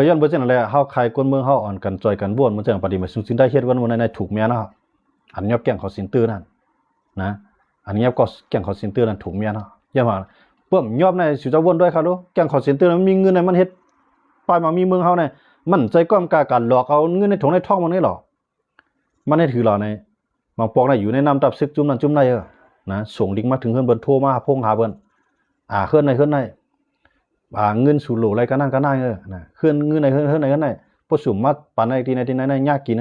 ย้อนเบอร์เจนอะไรเฮาใครก้นเมืองเฮาอ่อนกันจอยกันบ้วนมันจะปฏิบัติซึ่งได้เฮ็ดวันในถูกแม่นะอันยอบแก่งเขาสินตื้อนั่นนะอันยอบก็แก่งเขาสินตื้อนั่นถูกแม่นะอย่ามาเพิ่มยอบในสิจะวนด้วยครับลูกแก่งเขาสินตื้อมันมีเงินในมันเฮ็ดปลายมามีเมืองเฮาในมันใจก้อมกากันหลอกเอาเงินในถุงในท้องมันนี่หรอมันให้ถือหรอในบางปอกในอยู่ในน้ำตับซึกจุ่มนั่นจุ่มในนะส่งลิงมาถึงเฮือนเบิ่นโทรมาพงหาเบิ่นเฮือนในเงินสู่โหลอะไรก็นั่นนะเคลื่อนเงินในเคลื่อนในกันไหนพอสุ่มมาปานในที่ไหนยากกิน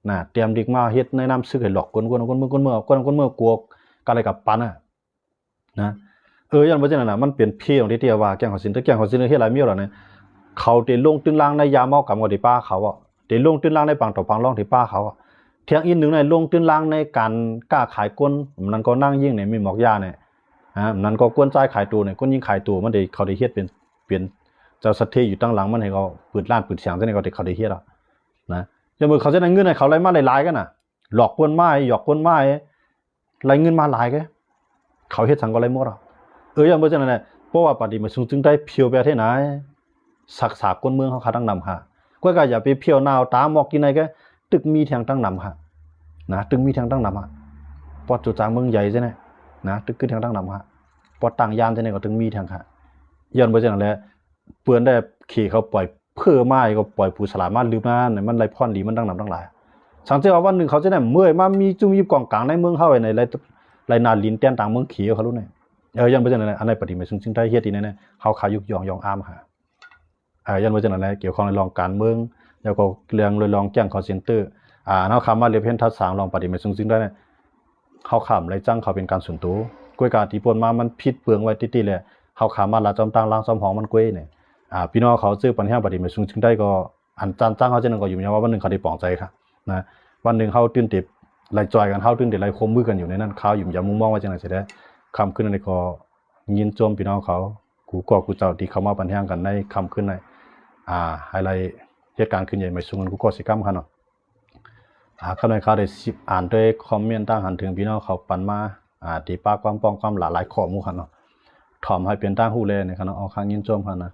นะเตรียมดิกมาเฮ็ดในน้ำซึกให้หลอกคนเมื่อกลัวกันอะไรกับปันนะยันว่าจังนั้นน่ะมันเปลี่ยนเพของที่เตียว่าแกงของสินเฮ็ดหลายเมียวแล้วเนี่ยเขาเตลงตึงล่างในยาเมากับที่ป้าเขาเตลงตึงล่างในปังต่อปังร้องที่ป้าเขาเที่ยงอีกนึงในลงตึงล่างในการกล้าขายก้นมันก็นั่งยิ่งเนี่ยมีหมอกยาเนี่ยนั้นก็กวนใจขายตัวเนี่ยก้นยิ่งขายตัวมันได้เขาได้เฮ็ดเป็นเจ้าสัตเทอยู่ตั้งหลังมันให้เขาปืดล้านปืดเสียงที่นี่เขาได้เฮ็ดนะจะมือเขาจะได้เงินให้เขาไล่มาหลายๆกันน่ะหลอกก้นไม้หยอกก้นไม้ไล่เงินมาหลายแกเขาเฮ็ดสังก็ไล่หมดอย่างเมื่อจังนั้นเพราะว่าปฏิมาจึงได้เพียวไปที่ไหนศักษาก้นเมืองเขาขาตั้งนำค่ะก็อย่าไปเพียวนาวตามอกกินไหนแกตึกมีทางตั้งนำค่ะนะตึกมีทางตั้งนำปอดจุดจางเมืองใหญ่ใช่ไหมนะตึกคือทางตั้งนำค่ะปอดต่างยานใช่ไหมก็ตึงมีทางค่ะย้อนไปจากนั้นแหละเปื้อนได้ขี่เขาปล่อย เพื่อไม้ก็ปล่อยผู้ฉลาดมาลืมมาเนี่ยมันไรพ่อนหลีมันดังนำดังหลายสังเกตว่าวันหนึ่งเขาจะได้เมื่อยมามีจุ่มยิบกองกลางในเมืองเข้าไปในไรนาลินเตียนต่างเมืองขี่เขารู้เนี่ยยันไปจังไหนอันไหนปฏิมาซึ่งได้เฮียดีเนี่ยเขาขายุกยองอ้ามหายันไปจังไหนเกี่ยวข้องในรองการเมืองแล้วก็เรื่องเลยลองแจ้งคอเซ็นเตอร์เขาคำว่าเรียบเห็นทัดสางลองปฏิมาซึ่งได้เนี่ยเขาขำไรจ้างเขาเป็นการส่วนตัวกล้วยการที่ปนมามันพิษเปลืองไว้ติๆเลยเขาขำมาละจอมตังล้างซ้อมหองมันกล้วยเนี่ยพี่น้องเขาซื้อปัญหาปฏิมาซึ่งได้ก็อันจ้างเขาจะนึงก็อยู่อย่างว่าวันหนึ่งเขาได้ปลองใจค่ะนะวันหนึ่งเขาตื่นติดไล่จอยกันเขาตื่นติดไล่คมมือกันอยู่ในนั้นเขาอยู่อย่ามุมมองว่าจังไหนเสียได้คำขึ้นในก็ยินโจมพี่น้องเขากูก่อกูเจ้าที่เขามาปัญหากันในคำขึ้นในไฮไลท์เหตุการณ์ขึ้นใหญ่ไม่สูงกูก็สิกรรมค่ะเนาะข้าในเขาได้อ่านด้วยคอมเมนต์ตั้งหันถึงพี่น้องเขาปันมาตีป้าความป้องความหลายข้อมูลค่ะเนาะถ่อมให้เป็นตั้งหูเลยนะครับเนาะเอาข้างยินโจมค่ะนะ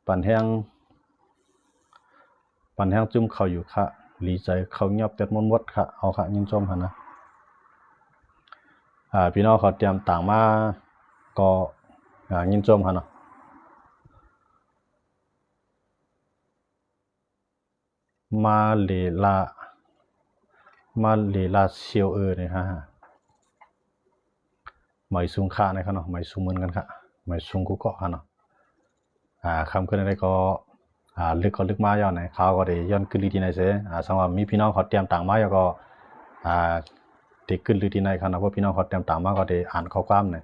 ปันแห้งจุ่มเขาอยู่ค่ะหลีใจเขาเงียบแต่มดค่ะเอาค่ะยินโจมค่ะนะพี่น้องเขาเตรียมต่างมาก็ยินโจมค่ะเนาะมาเลลาเซียวเนี่ยฮะหมายซุงค่านะครับเนาะหมายซุงเหมือนกันค่ะหมายซุงกูเกาะค่ะเนาะคำขึ้นอะไรก็ลึกมาย้อนไหนเขาก็ได้ย้อนขึ้นลีดีในเสียสำหรับมีพี่น้องเขาเตรียมต่างมาแล้วก็เด็กขึ้นลีดีในครับนะเพราะพี่น้องเขาเตรียมต่างมาก็ได้อ่านข้อความเนี่ย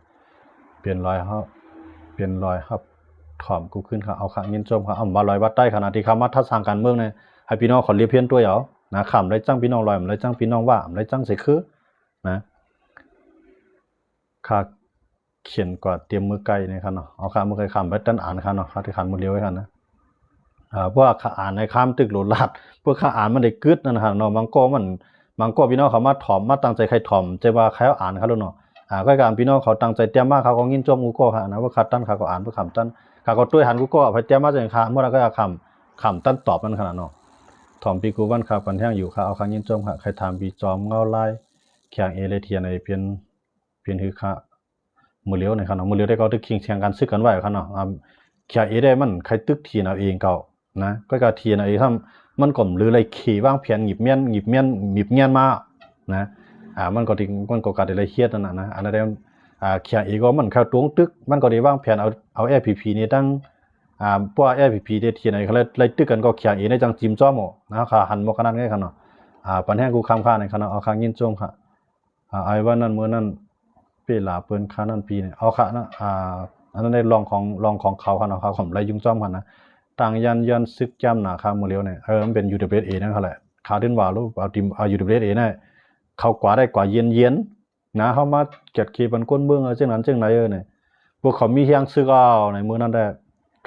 เปลี่ยนรอยครับถ่อมกูขึ้นค่ะเอาค่ะยินโจมค่ะเอามาลอยวัดใต้ขณะที่คำว่าทัศน์การเมืองเนี่ยให้พี่น้องขอเรียบเพี้ยนตัวเหรอนะขำไรจ้างพี่น้องลอยไรจ้างพี่น้องว่าไรจ้างเสกคือนะค่ะเขียนกว่าเตรียมมือไกลนะครับเนาะเอาค่ะมือไกลขำไปตั้นอ่านค่ะเนาะค่ะที่ขันมือเลี้ยวไว้ค่ะนะเพราะว่าข้าอ่านในข้ามตึกโหลดลาดเพื่อข้าอ่านมันได้กึดนั่นฮะเนาะบางก็พี่น้องเขามาถ่อมมาตั้งใจใครถ่อมใจว่าใครอ่านเขาแล้วเนาะก็การพี่น้องเขาตั้งใจเตรียมมาเขาก็ยินจมกูก็ฮะนะว่าขัดตั้นเขาก็อ่านเพื่อขำตั้นเขาก็ด้วยหันกูก็พยายามมาจังค่ะเมื่อไรก็ขำตั้นตอบนั่นขนาดเนาะถ่อมปีกูวันครับกันแท่งอยู่ค่ะเอาข้างยินจมค่ะใครถามปีจอมเงาลายแข่งเอเลเทียในเปลี่ยนคือค่ะมือเลี้ยวในขนาดมือเลี้ยวได้ก็ตึกคิงเชียงกันซึกกันไว้ค่ะเนาะแข่งเอได้มันใครตึกทีเอาเองเก่านะก็การเทียนไอ้ทำมันก่อมหรืออะไรขี่ว่างเพียนหยิบเมียนมานะมันก็ทิ้งมันก็การอะไรเครียดนั่นนะอันนั้นเขียนอีกก็มันเข้าตวงตึกมันก็ได้ว่างแผนเอา FPP นี่ตั้งพวก FPP ได้เทียนไอ้เขาเลยตึกกันก็เขียนอีในจังจิมจ้อมนะค่ะหันบ่ขนาดนี้ค่ะเนาะปัญหากูค้ำค่าในค่ะเนาะเอาค้างยินจมค่ะไอ้ว่านั่นมื้อนั้นเปล่าเปิ้นค่านั่นปีเนี่ยเอาค่ะนะอันนั้นได้ลองของเขาค่ะเนาะเขาของไรยุ่งจ้อมค่ะนะต่างยันซึกจ้ำหนาข้ามมือเลี้ยวเนี่ยมันเป็น UWSA นั่นเขาแหละขาขึ้นว่าลูกเอาทีมUWSA เนี่ยเขากว่าได้กว่าเย็นนะเขามาเก็บขีบันก้นเบื้องจังนั้นจังไหนเนี่ยพวกเขามีเฮียงซึกเอาในมือนั้นได้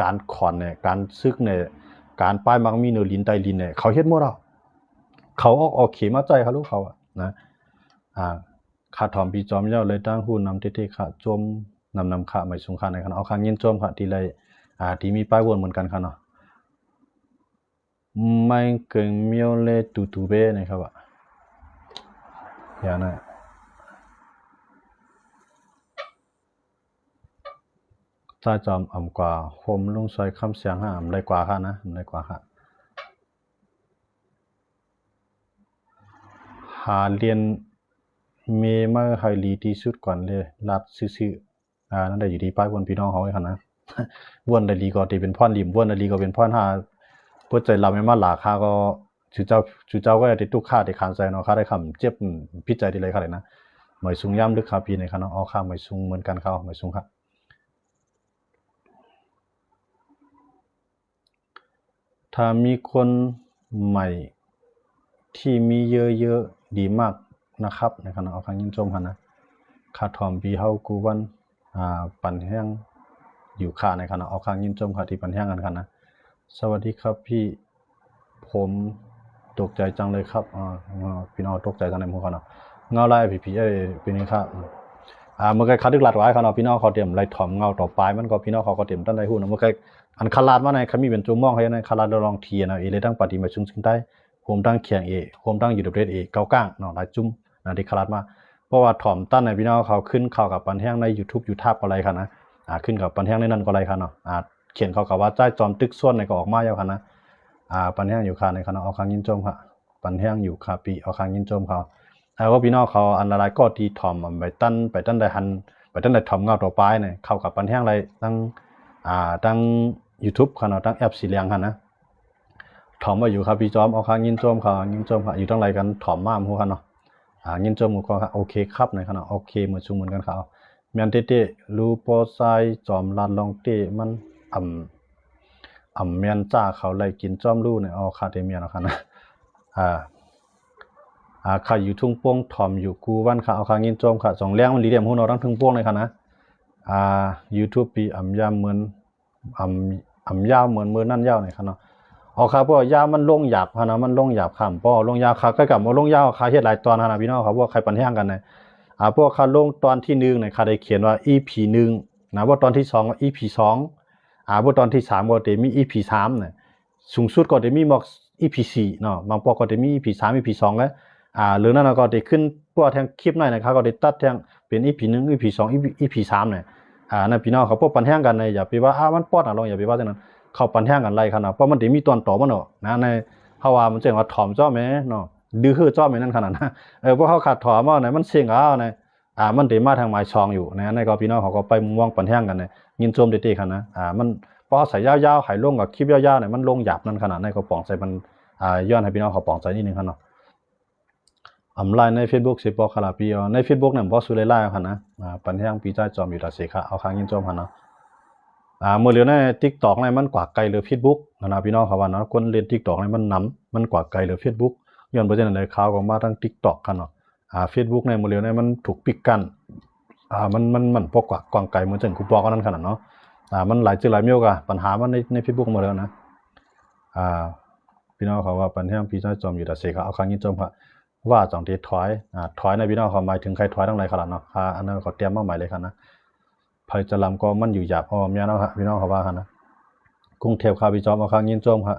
การขอนเนี่ยการซึกเนี่ยการป้ายมักมีเนื้อลินไตลินเนี่ยเขาเฮ็ดหมดเขาออกเขมาใจเขาลูกเขานะขาถอมปีจอมเย้าเลยตั้งหูนำเตๆขาจมนำขาไม่สูงขาในคันเอาข้างเย็นจมขาทีไรที่มีป้ายวนเหมือนกันค่ะเนาะไม่เกินเมียวเลตูเบ้นะครับอย่างนั้นถ้าจอมอ่ำกว่าโฮมลุงซอยคำเสียงห่ามไรกว่าค่ะนะไรกว่าค่ะหาเรียนเมมาไฮลีที่สุดก่อนเลยรัดซื่อนั่นได้อยู่ที่ป้ายวนพี่น้องเขาไว้ค่ะนะวนได้ลีก็ที่เป็นพ่อนริมวนได้ลีก็เป็นพ่อนหาเพื่อใจเราไม่มาหลาค่าก็ชูเจ้าก็ได้ตุกค่าได้ขานใจเนาะค่าได้คำเจ็บพิจัยได้เลยค่ะเลยนะหมายสูงย่ำลึกคาปีในค่ะเนาะเอาค่าหมายสูงเหมือนกันเขาหมายสูงครับถ้ามีคนใหม่ที่มีเยอะๆดีมากนะครับในค่ะเนาะเอาข้างยินชมค่ะนะค่าถอมปีเฮากูวันปั่นแห้งอยู่ค่าในค่ะเนาะเอาข้างยินชมค่ะที่ปั่นแห้งกันค่ะนะสวัสดีครับพี่ผมตกใจจังเลยครับพี่น้องตกใจจังในหมู่เขาเนาะเงาไล่ผีเป็นนี่ครับเมื่อกี้คัดดึกหลัดไว้เขาเนาะพี่น้องเขาเตรียมไล่ถอมเงาต่อไปมันก็พี่น้องเขาก็เตรียมตั้งได้หู้เนาะเมื่อกี้อันคลาดมาในเขามีเป็นจุ่มมองให้ในคลาดลองเทียนะเลยตั้งปฏิมาซึ่งได้ผมตั้งเขียงผมตั้งอยู่WSAเก้าก้างเนาะหลายจุ่มนะที่คลาดมาเพราะว่าถอมตั้นในพี่น้องเขาขึ้นข่าวกับปันแห้งใน YouTube อะไรค่ะนะขึ้นกับปันแห้งในนั้นก็อะไรค่ะเนาะเขียนเขากับว่าใจจอมตึกส่วนในก็ออกมาแล้วค่ะนะ ปันแห้งอยู่ค่ะในคณะเอาค้างยินจมค่ะปันแห้งอยู่ค่ะปีเอาค้างยินจมเขาว่าพี่น้องเขาอันละลายก็ตีถ่อมไปตั้นได้หันไปตั้นได้ถ่อมเงาต่อไปเนี่ยเข้ากับปันแห้งอะไรตั้ง YouTube ค่ะเนาะตั้งแอปสีเหลืองค่ะนะถ่อมมาอยู่ครับพี่จอมเอาค้างยินจมค่ะยินจมค่ะอยู่ตั้งไรกันถ่อมมากหัวค่ะเนาะยินจมก็ค่ะโอเคครับในคณะโอเคเหมือนชุมเหมือนกันเขาเมียนเต้รูโปไซจอมลาดลองเต้มันเมียนจ้าเขาเลยกินจอมลู่เนี่ยเอาคาเตเมียนะครับนะข้าอยู่ทุ่งโป่งถอมอยู่กูวันข้าเอาข้างินจอมข้าสองเลี้ยงมันรีเดียมหูเราทั้งทุ่งโป่งเลยค่ะนะYouTube ปียามเหมือนยาวเหมือนมือนั่นยาวเนี่ยค่ะเนาะเอาข้าพวกยามันลงหยาบค่ะนะมันลงหยาบขำป้อลงยาวข้าใกล้กับมาลงยาวข้าเฮ็ดหลายตอนนะพี่น้องครับพวกใครปันแห้งกันเนี่ยพวกข้าลงตอนที่1เนี่ยข้าได้เขียนว่า EP 1นะว่าตอนที่2ก็ EP 2ว่าตอนที่3ก็จะมี EP 3เนี่ยสูงสุดก็จะมีบอก EP 4เนาะบางพวกก็จะมี EP 3 EP 2แล้วหรือนั่นก็จะขึ้นพวกแทงคลิปหน่อยนะครับก็จะตัดแทงเป็น EP 1 EP 2 EP 3เนี่ยนั่นพี่น้องเขาพวกปันแห้งกันเนี่ยอย่าไปว่ามันปอดลองอย่าไปว่าจังนั้นเขาปันแห้งกันไรขนาดเพราะมันจะมีตอนต่อมันเนาะนะในเพราะว่ามันจะว่าถ่อมจ้อแม่เนาะดื้อจ้อแม่นั่นขนาดนะพวกเขาขาดถ่อมว่าเนี่ยมันเสี่ยงเนี่ยมันจะมาทางหมายช่องอยู่นะในก็พี่น้องเขาก็ไปมองปันแห้งกันเนี่ยยินชมเด็ดๆขนาดมันพอใส่ยาวๆหายลงกับคลิปยาวๆเนี่ยมันลงหยาบนั่นขนาดในก็ปองใส่มันย้อนให้พี่น้องเขาปองใจนิดนึงครับเนาะไลน์ใน Facebook สิบอกขลาพี่ใน Facebook เนี่ยบ่สุเลยไล่ค่ะนะปันแห้งปีใจจอมอยู่ตาเสค่ะเอาค้างยินจอมค่ะเนาะเมื่อเหลือใน TikTok เนี่ยมันกว่าไกลหรือ Facebook นะพี่น้องเขาว่าเนาะคนเล่น TikTok เนี่ยมันกว่าไกลหรือ Facebook ย้อนบ่จังได๋ข่าวก็มาทาง TikTok ค่ะเนาะFacebook เนี่ยเมื่อเหลือเนี่ยมันถูกปิดกั้นมันพวกกว่ากว้างไกลเหมือนจังกูบอกกันนั่นขนาดเนาะมันหลายจุดหลายเมียวกะปัญหามันใน Facebook หมดแล้วนะพี่น้องเขาว่าปันแห้งพี่ใจจอมอยู่ตาเสค่ะเอาค้างยินจอมค่ะว่าจังที่ถอยในพี่น้องเขาหมายถึงใครถอยทั้งหลายขนาดเนาะอันนั้นเขาเตรียมมาใหม่เลยครับนะภัยจะลำก็มันอยู่หยาบเมียเนาะครับพี่น้องเขาว่าครับนะกรุงเทพครับพี่จอมเอาค้างยินจอมครับ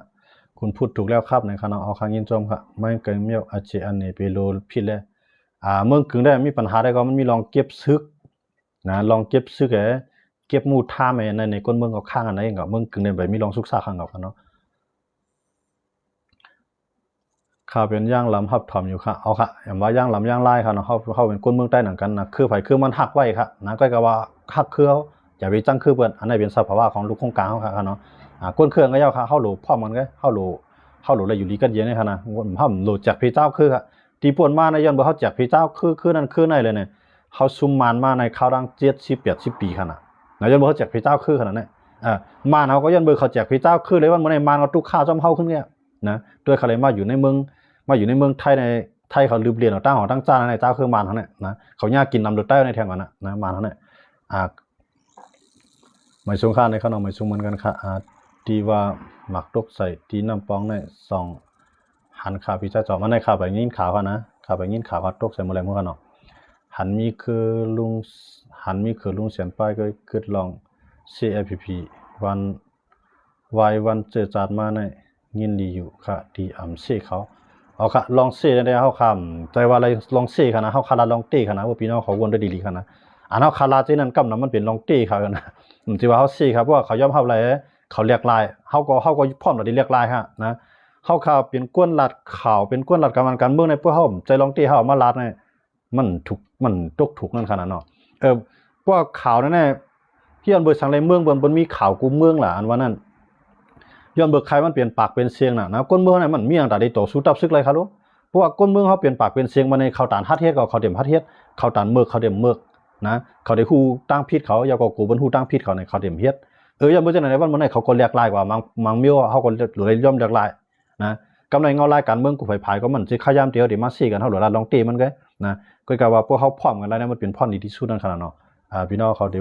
คุณพูดถูกแล้วครับในคณะเอาค้างยินจอมครับไม่เกินเมียวอาเจอันนี้ไปโลผิดเลยเมืองกึ่งได้มีปัญหาได้ก็มันมีลองเก็บซึกนะลองเก็บซึกเก็บมูท่าแม่ในก้นเมืองเขาข้างอันนั้นเองก็เมืองกึ่งได้ไปมีลองสุกซาข้างเขาเนาะข้าเป็นย่างลำหับถ่อมอยู่ค่ะเอาค่ะอย่างว่าย่างลำย่างไล่ค่ะเนาะเข้าเป็นก้นเมืองใต้หนังกันนะคือไผคือมันหักไว้ค่ะนะก็ว่าหักคือเขาอย่าไปจังคือเปิ้นอันนี้เป็นสภาวะของลูกโครงการเขาค่ะเนาะก้นเครื่องก็ยาวค่ะเข้าโหลพร้อมกันก็เข้าโหลอะไรอยู่ดีกันเย็นนี่ค่ะนะห้ามโหลจากพี่เจ้าคือค่ะตีป่วนมาในย้อนบ่เขาจากพี่เจ้าคือนั่นคือในเลยเนี่ยเขาซุ่มมานมาในข้าวดัง70-80 ปีค่ะนะย้อนบ่เขาจากพี่เจ้าคือขนาดนั้นมานเขาก็ย้อนบ่เขาจากพี่เจ้าคือเลยว่ามื้อในมานก็ตุกข้าวจอมเฮาขึ้นเนี่ยนะด้วยเขาเลยมาอยู่ในเมืองไทยในไทยเขาลืมเรียนเอาตั้งหอตั้งจ้าในเจ้าคือมานเขาเนี่ยนะเขายากกินนำรถใต้ในแทงก่อนนะมานเขาเนี่ยไม่สงค่าในขนมไม่สงเหมือนกันค่ะที่ว่าหมักตกใส่ที่น้ำปองในซองหันขาพี่เจ้าจอมมาในขาไปยินขาวค่ะนะขาไปยินขาวตกใส่หมดเลยพวกกันเนาะหันมีคือลุงเสียนป้ายก็คือลอง CFPP วันเจอจาดมาในยินดีอยู่ค่ะที่เสเขาเอาค่ะลองเสได้เฮาคำใจว่าอะไรลองเสค่ะนะเฮาคาราลองเต้ค่ะนะว่าพี่น้องเขาวนได้ดีๆค่ะนะเฮาคาราที่นั่นกำนั้นมันเป็นลองเต้ค่ะนะสิว่าเฮาเสครับว่าเขายอมเฮาอะไรเขาเรียกลายเฮาก็พร้อมแล้วที่เรียกลายฮะนะเฮาข่าวเป็นก้นลัดข่าวเป็นก้นลัดการเมืองในพวกเฮาใจลองเต้เฮามาลัดเนี่ยมันตกถูกนั่นขนาดเนาะพวกข่าวนั่นแน่ที่อันเบิดสังไรเมืองบนมีข่าวกูเมืองล่ะอันว่านั้นย้อนเบิกใครมันเปลี่ยนปากเป็นเสียงนะก้นเมืองเนี่ยมันมีอย่างแต่ได้ต่อสู้ตับซึกเลยครับลูกเพราะว่าก้นเมืองเขาเปลี่ยนปากเป็นเสียงมาในเขาตานฮัดเฮ็ดก็เขาเต็มฮัดเฮ็ดเขาตานเมือกเขาเต็มเมือกนะเขาได้ฮู้ตั้งพิษเขาอย่าก็กูบนฮู้ตั้งพิษเขาในเขาเต็มเฮ็ดอย่าบ่จังได๋วันมื้อไหนเขาก็เรียกลายกว่ามังเมียวเฮาก็เลยย่อมเรียกลายนะกำไรเงาลายการเมืองกูไผก็มันสิขยามเดียวได้มาซี้กันเฮาหลลองเตมันก็นะก็กะว่าพวกเฮาพร้อมกันแล้วเนี่ยมันเป็นพรดีที่สุดนั่นขนาดเนาะพี่น้องเขาได้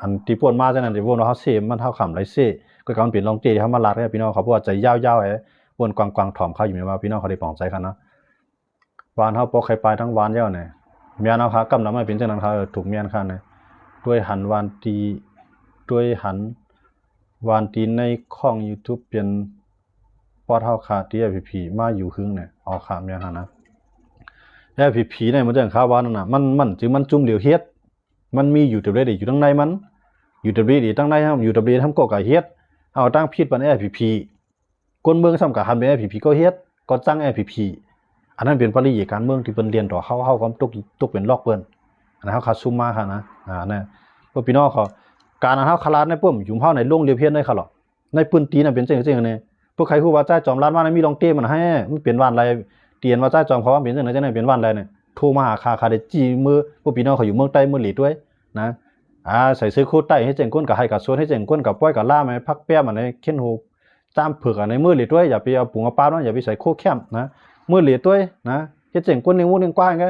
อันที่ป่วนมาจังนั้นได้วนเฮาซี้มันเฮาค้ำไรซี้ก็มันเป็นลองเตที่เฮามาลาดให้พี่น้องเขาเพราะว่าใจยาวๆวนกวางๆถ่อมเขาอยู่แม่ว่าพี่น้องเขาได้ปลองใจกันเนาะวานเฮาปอกไข่ปลายทั้งวานแล้วเนี่ยเมียนเอาค่ะกำนำมาเป็นจังนั้นค่ะถูกเมียนค่ะเนี่ยด้วยหันวานตีในข้อง YouTube เป็นปอดเฮาค่ะที่ FPP มาอยู่หึงเนี่ยเอาค่ะเมียนหั่นนะ FPP เนี่ยมันจังข่าวว่านั่นน่ะมันจึงมันจุ่มเหลียวเฮ็ดมันมีอยู่แต่เรดอยู่ข้างในมันอยู่แต่เรดตั้งในอยู่แต่เรดทำก็กะเฮ็ดเอาตั้งผิดปัน FPP คนเมืองซ้ำกับฮันเป็น IPP ก็เฮ็ดก็จ้าง IPP อันนั้นเป็นปริยการเมืองที่เพิ่นเรียนต่อเฮาก็ตกเป็นลอกเปิ้นอันนั้นเฮาขาดซุ่มมาค่ะนะนั่นพวกพี่น้องเขาการเฮาคลาดในปุ่มอยู่เฮาในโรงเรียนเพียนได้ค่ะหรอในปืนตีน่ะเป็นจังๆนี่พวกใครฮู้ว่าจ้าจอมร้านว่ามีลองเต้มันให้มันเป็นวันไรเตียนว่าจ้าจอมเขาว่าเป็นจังได๋จังได๋เป็นวันไรเนี่ยโทรมาหาค่าได้จี้มือพวกพี่น้องเขาอยู่เมืองใต้เมืองหลีด้วยนะใส่ซื้อโคใต้ให้เจ๋งก้นกับให้กับสวนให้เจ๋งก้นกับป้อยกับล่ามาพักแป้มอันนี้เข็นหูตามผึกอันในมือหลีด้วยอย่าไปเอาปุ๋งเอาปลาเนาะอย่าไปใส่โคแคมนะมือหลีด้วยนะให้เจ๋งก้นในงูนึงกว้างก็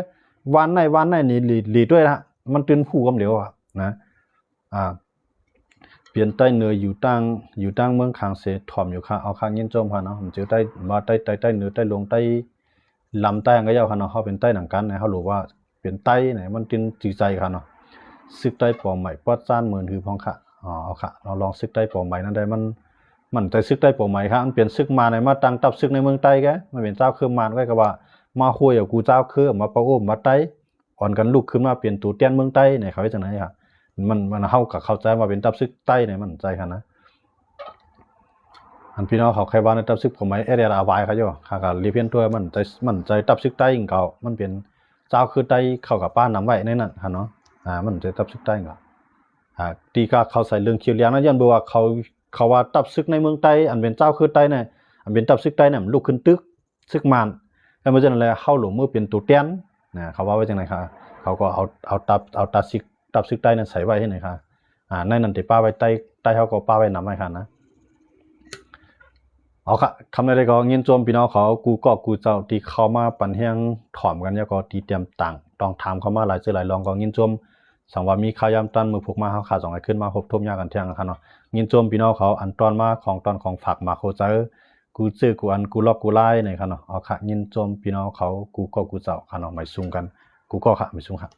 วันไหนนี่หลีด้วยละมันตื่นผู้กำเดียวอ่ะนะเปลี่ยนใต้เหนืออยู่ตั้งเมืองคางเสถ่อมอยู่ค่ะเอาข้างยินโจมค่ะเนาะผมเจอใต้มาใต้เหนือใต้ลงใต้ลำใต้ก็ยาวค่ะเนาะเขาเป็นใต้หนังกันนะเขารู้ว่าเป็นใต้ไหนมันตินจีใจค่ะเนาะซึกใต้ปอใหม่ปอดซ่านเหมือนคือพองค่ะเอาค่ะเราลองซึกใต้ปอใหม่นั่นได้มันใจซึกใต้ปอใหม่ค่ะมันเปลี่ยนซึกมาในมาตั้งตับซึกในเมืองใต้แกมันเป็นเจ้าคือมันก็ว่ามาคุยกับกูเจ้าคือมาปะโอ้มาใต้อ่อนกันลุกขึ้นมาเปลี่ยนตัวเตี้ยนเมืองใต้เนี่ยเขาจะไหนค่ะมันเข้าใจมาเป็นตับซึกใต้เนี่ยมันใจค่ะนะอันพี่น้องเขาใครว่าในตับซึกผมไม่เรียร์อาวายเขาอยู่ค่ะก็รีเพียนตัวมันใจตับซึกใต้ของเขามันเป็นเจ้าคือใต้เข้ากับป้านำไว้ในนั้นค่ะเนาะมันใจตับซึกใต้ของตีก็เขาใส่เรื่องเคียวเลี้ยงนะยันบอกว่าเขาว่าตับซึกในเมืองใต้อันเป็นเจ้าคือใต้เนี่ยอันเป็นตับซึกใต้เนี่ยมันลุกขึ้นตึกซึกมันแล้วมันจะอะไรเข้าหลงมือเป็นตัวเตี้ยนนะเขาว่าไว้จังไหนค่ะเขาก็เอาตับซึกใต้นั้นใส่ไว้ที่ไหนค่ะในนั้นติป้าไว้ใต้เขาก็ป้าไว้นำไว้ค่ะนะเอาค่ะคำใดก็เงินจมพี่น้องเขากูเจ้าที่เข้ามาปั่นเฮียงถ่อมกันแล้วก็ตีเตรียมต่างต้องถามเข้ามาหลายเจอหลายลองก็เงินจมสังว่ามีข่าวยามตันมือพกมาเฮาขา2ให้ขึ้นมาพบทบยากันเที่ยงกันเนาะเงินจมพี่น้องเขาอันตอนมาของตอนของฝากมาโคเจอกูซื้อกูอันกูลอกกูไล่นี่ค่ะเนาะเอาค่ะเงินจมพี่น้องเขากูเจ้าค่ะเนาะไม่ซุ่มกันกูก็ค่ะไม่ซุ่มค่ะ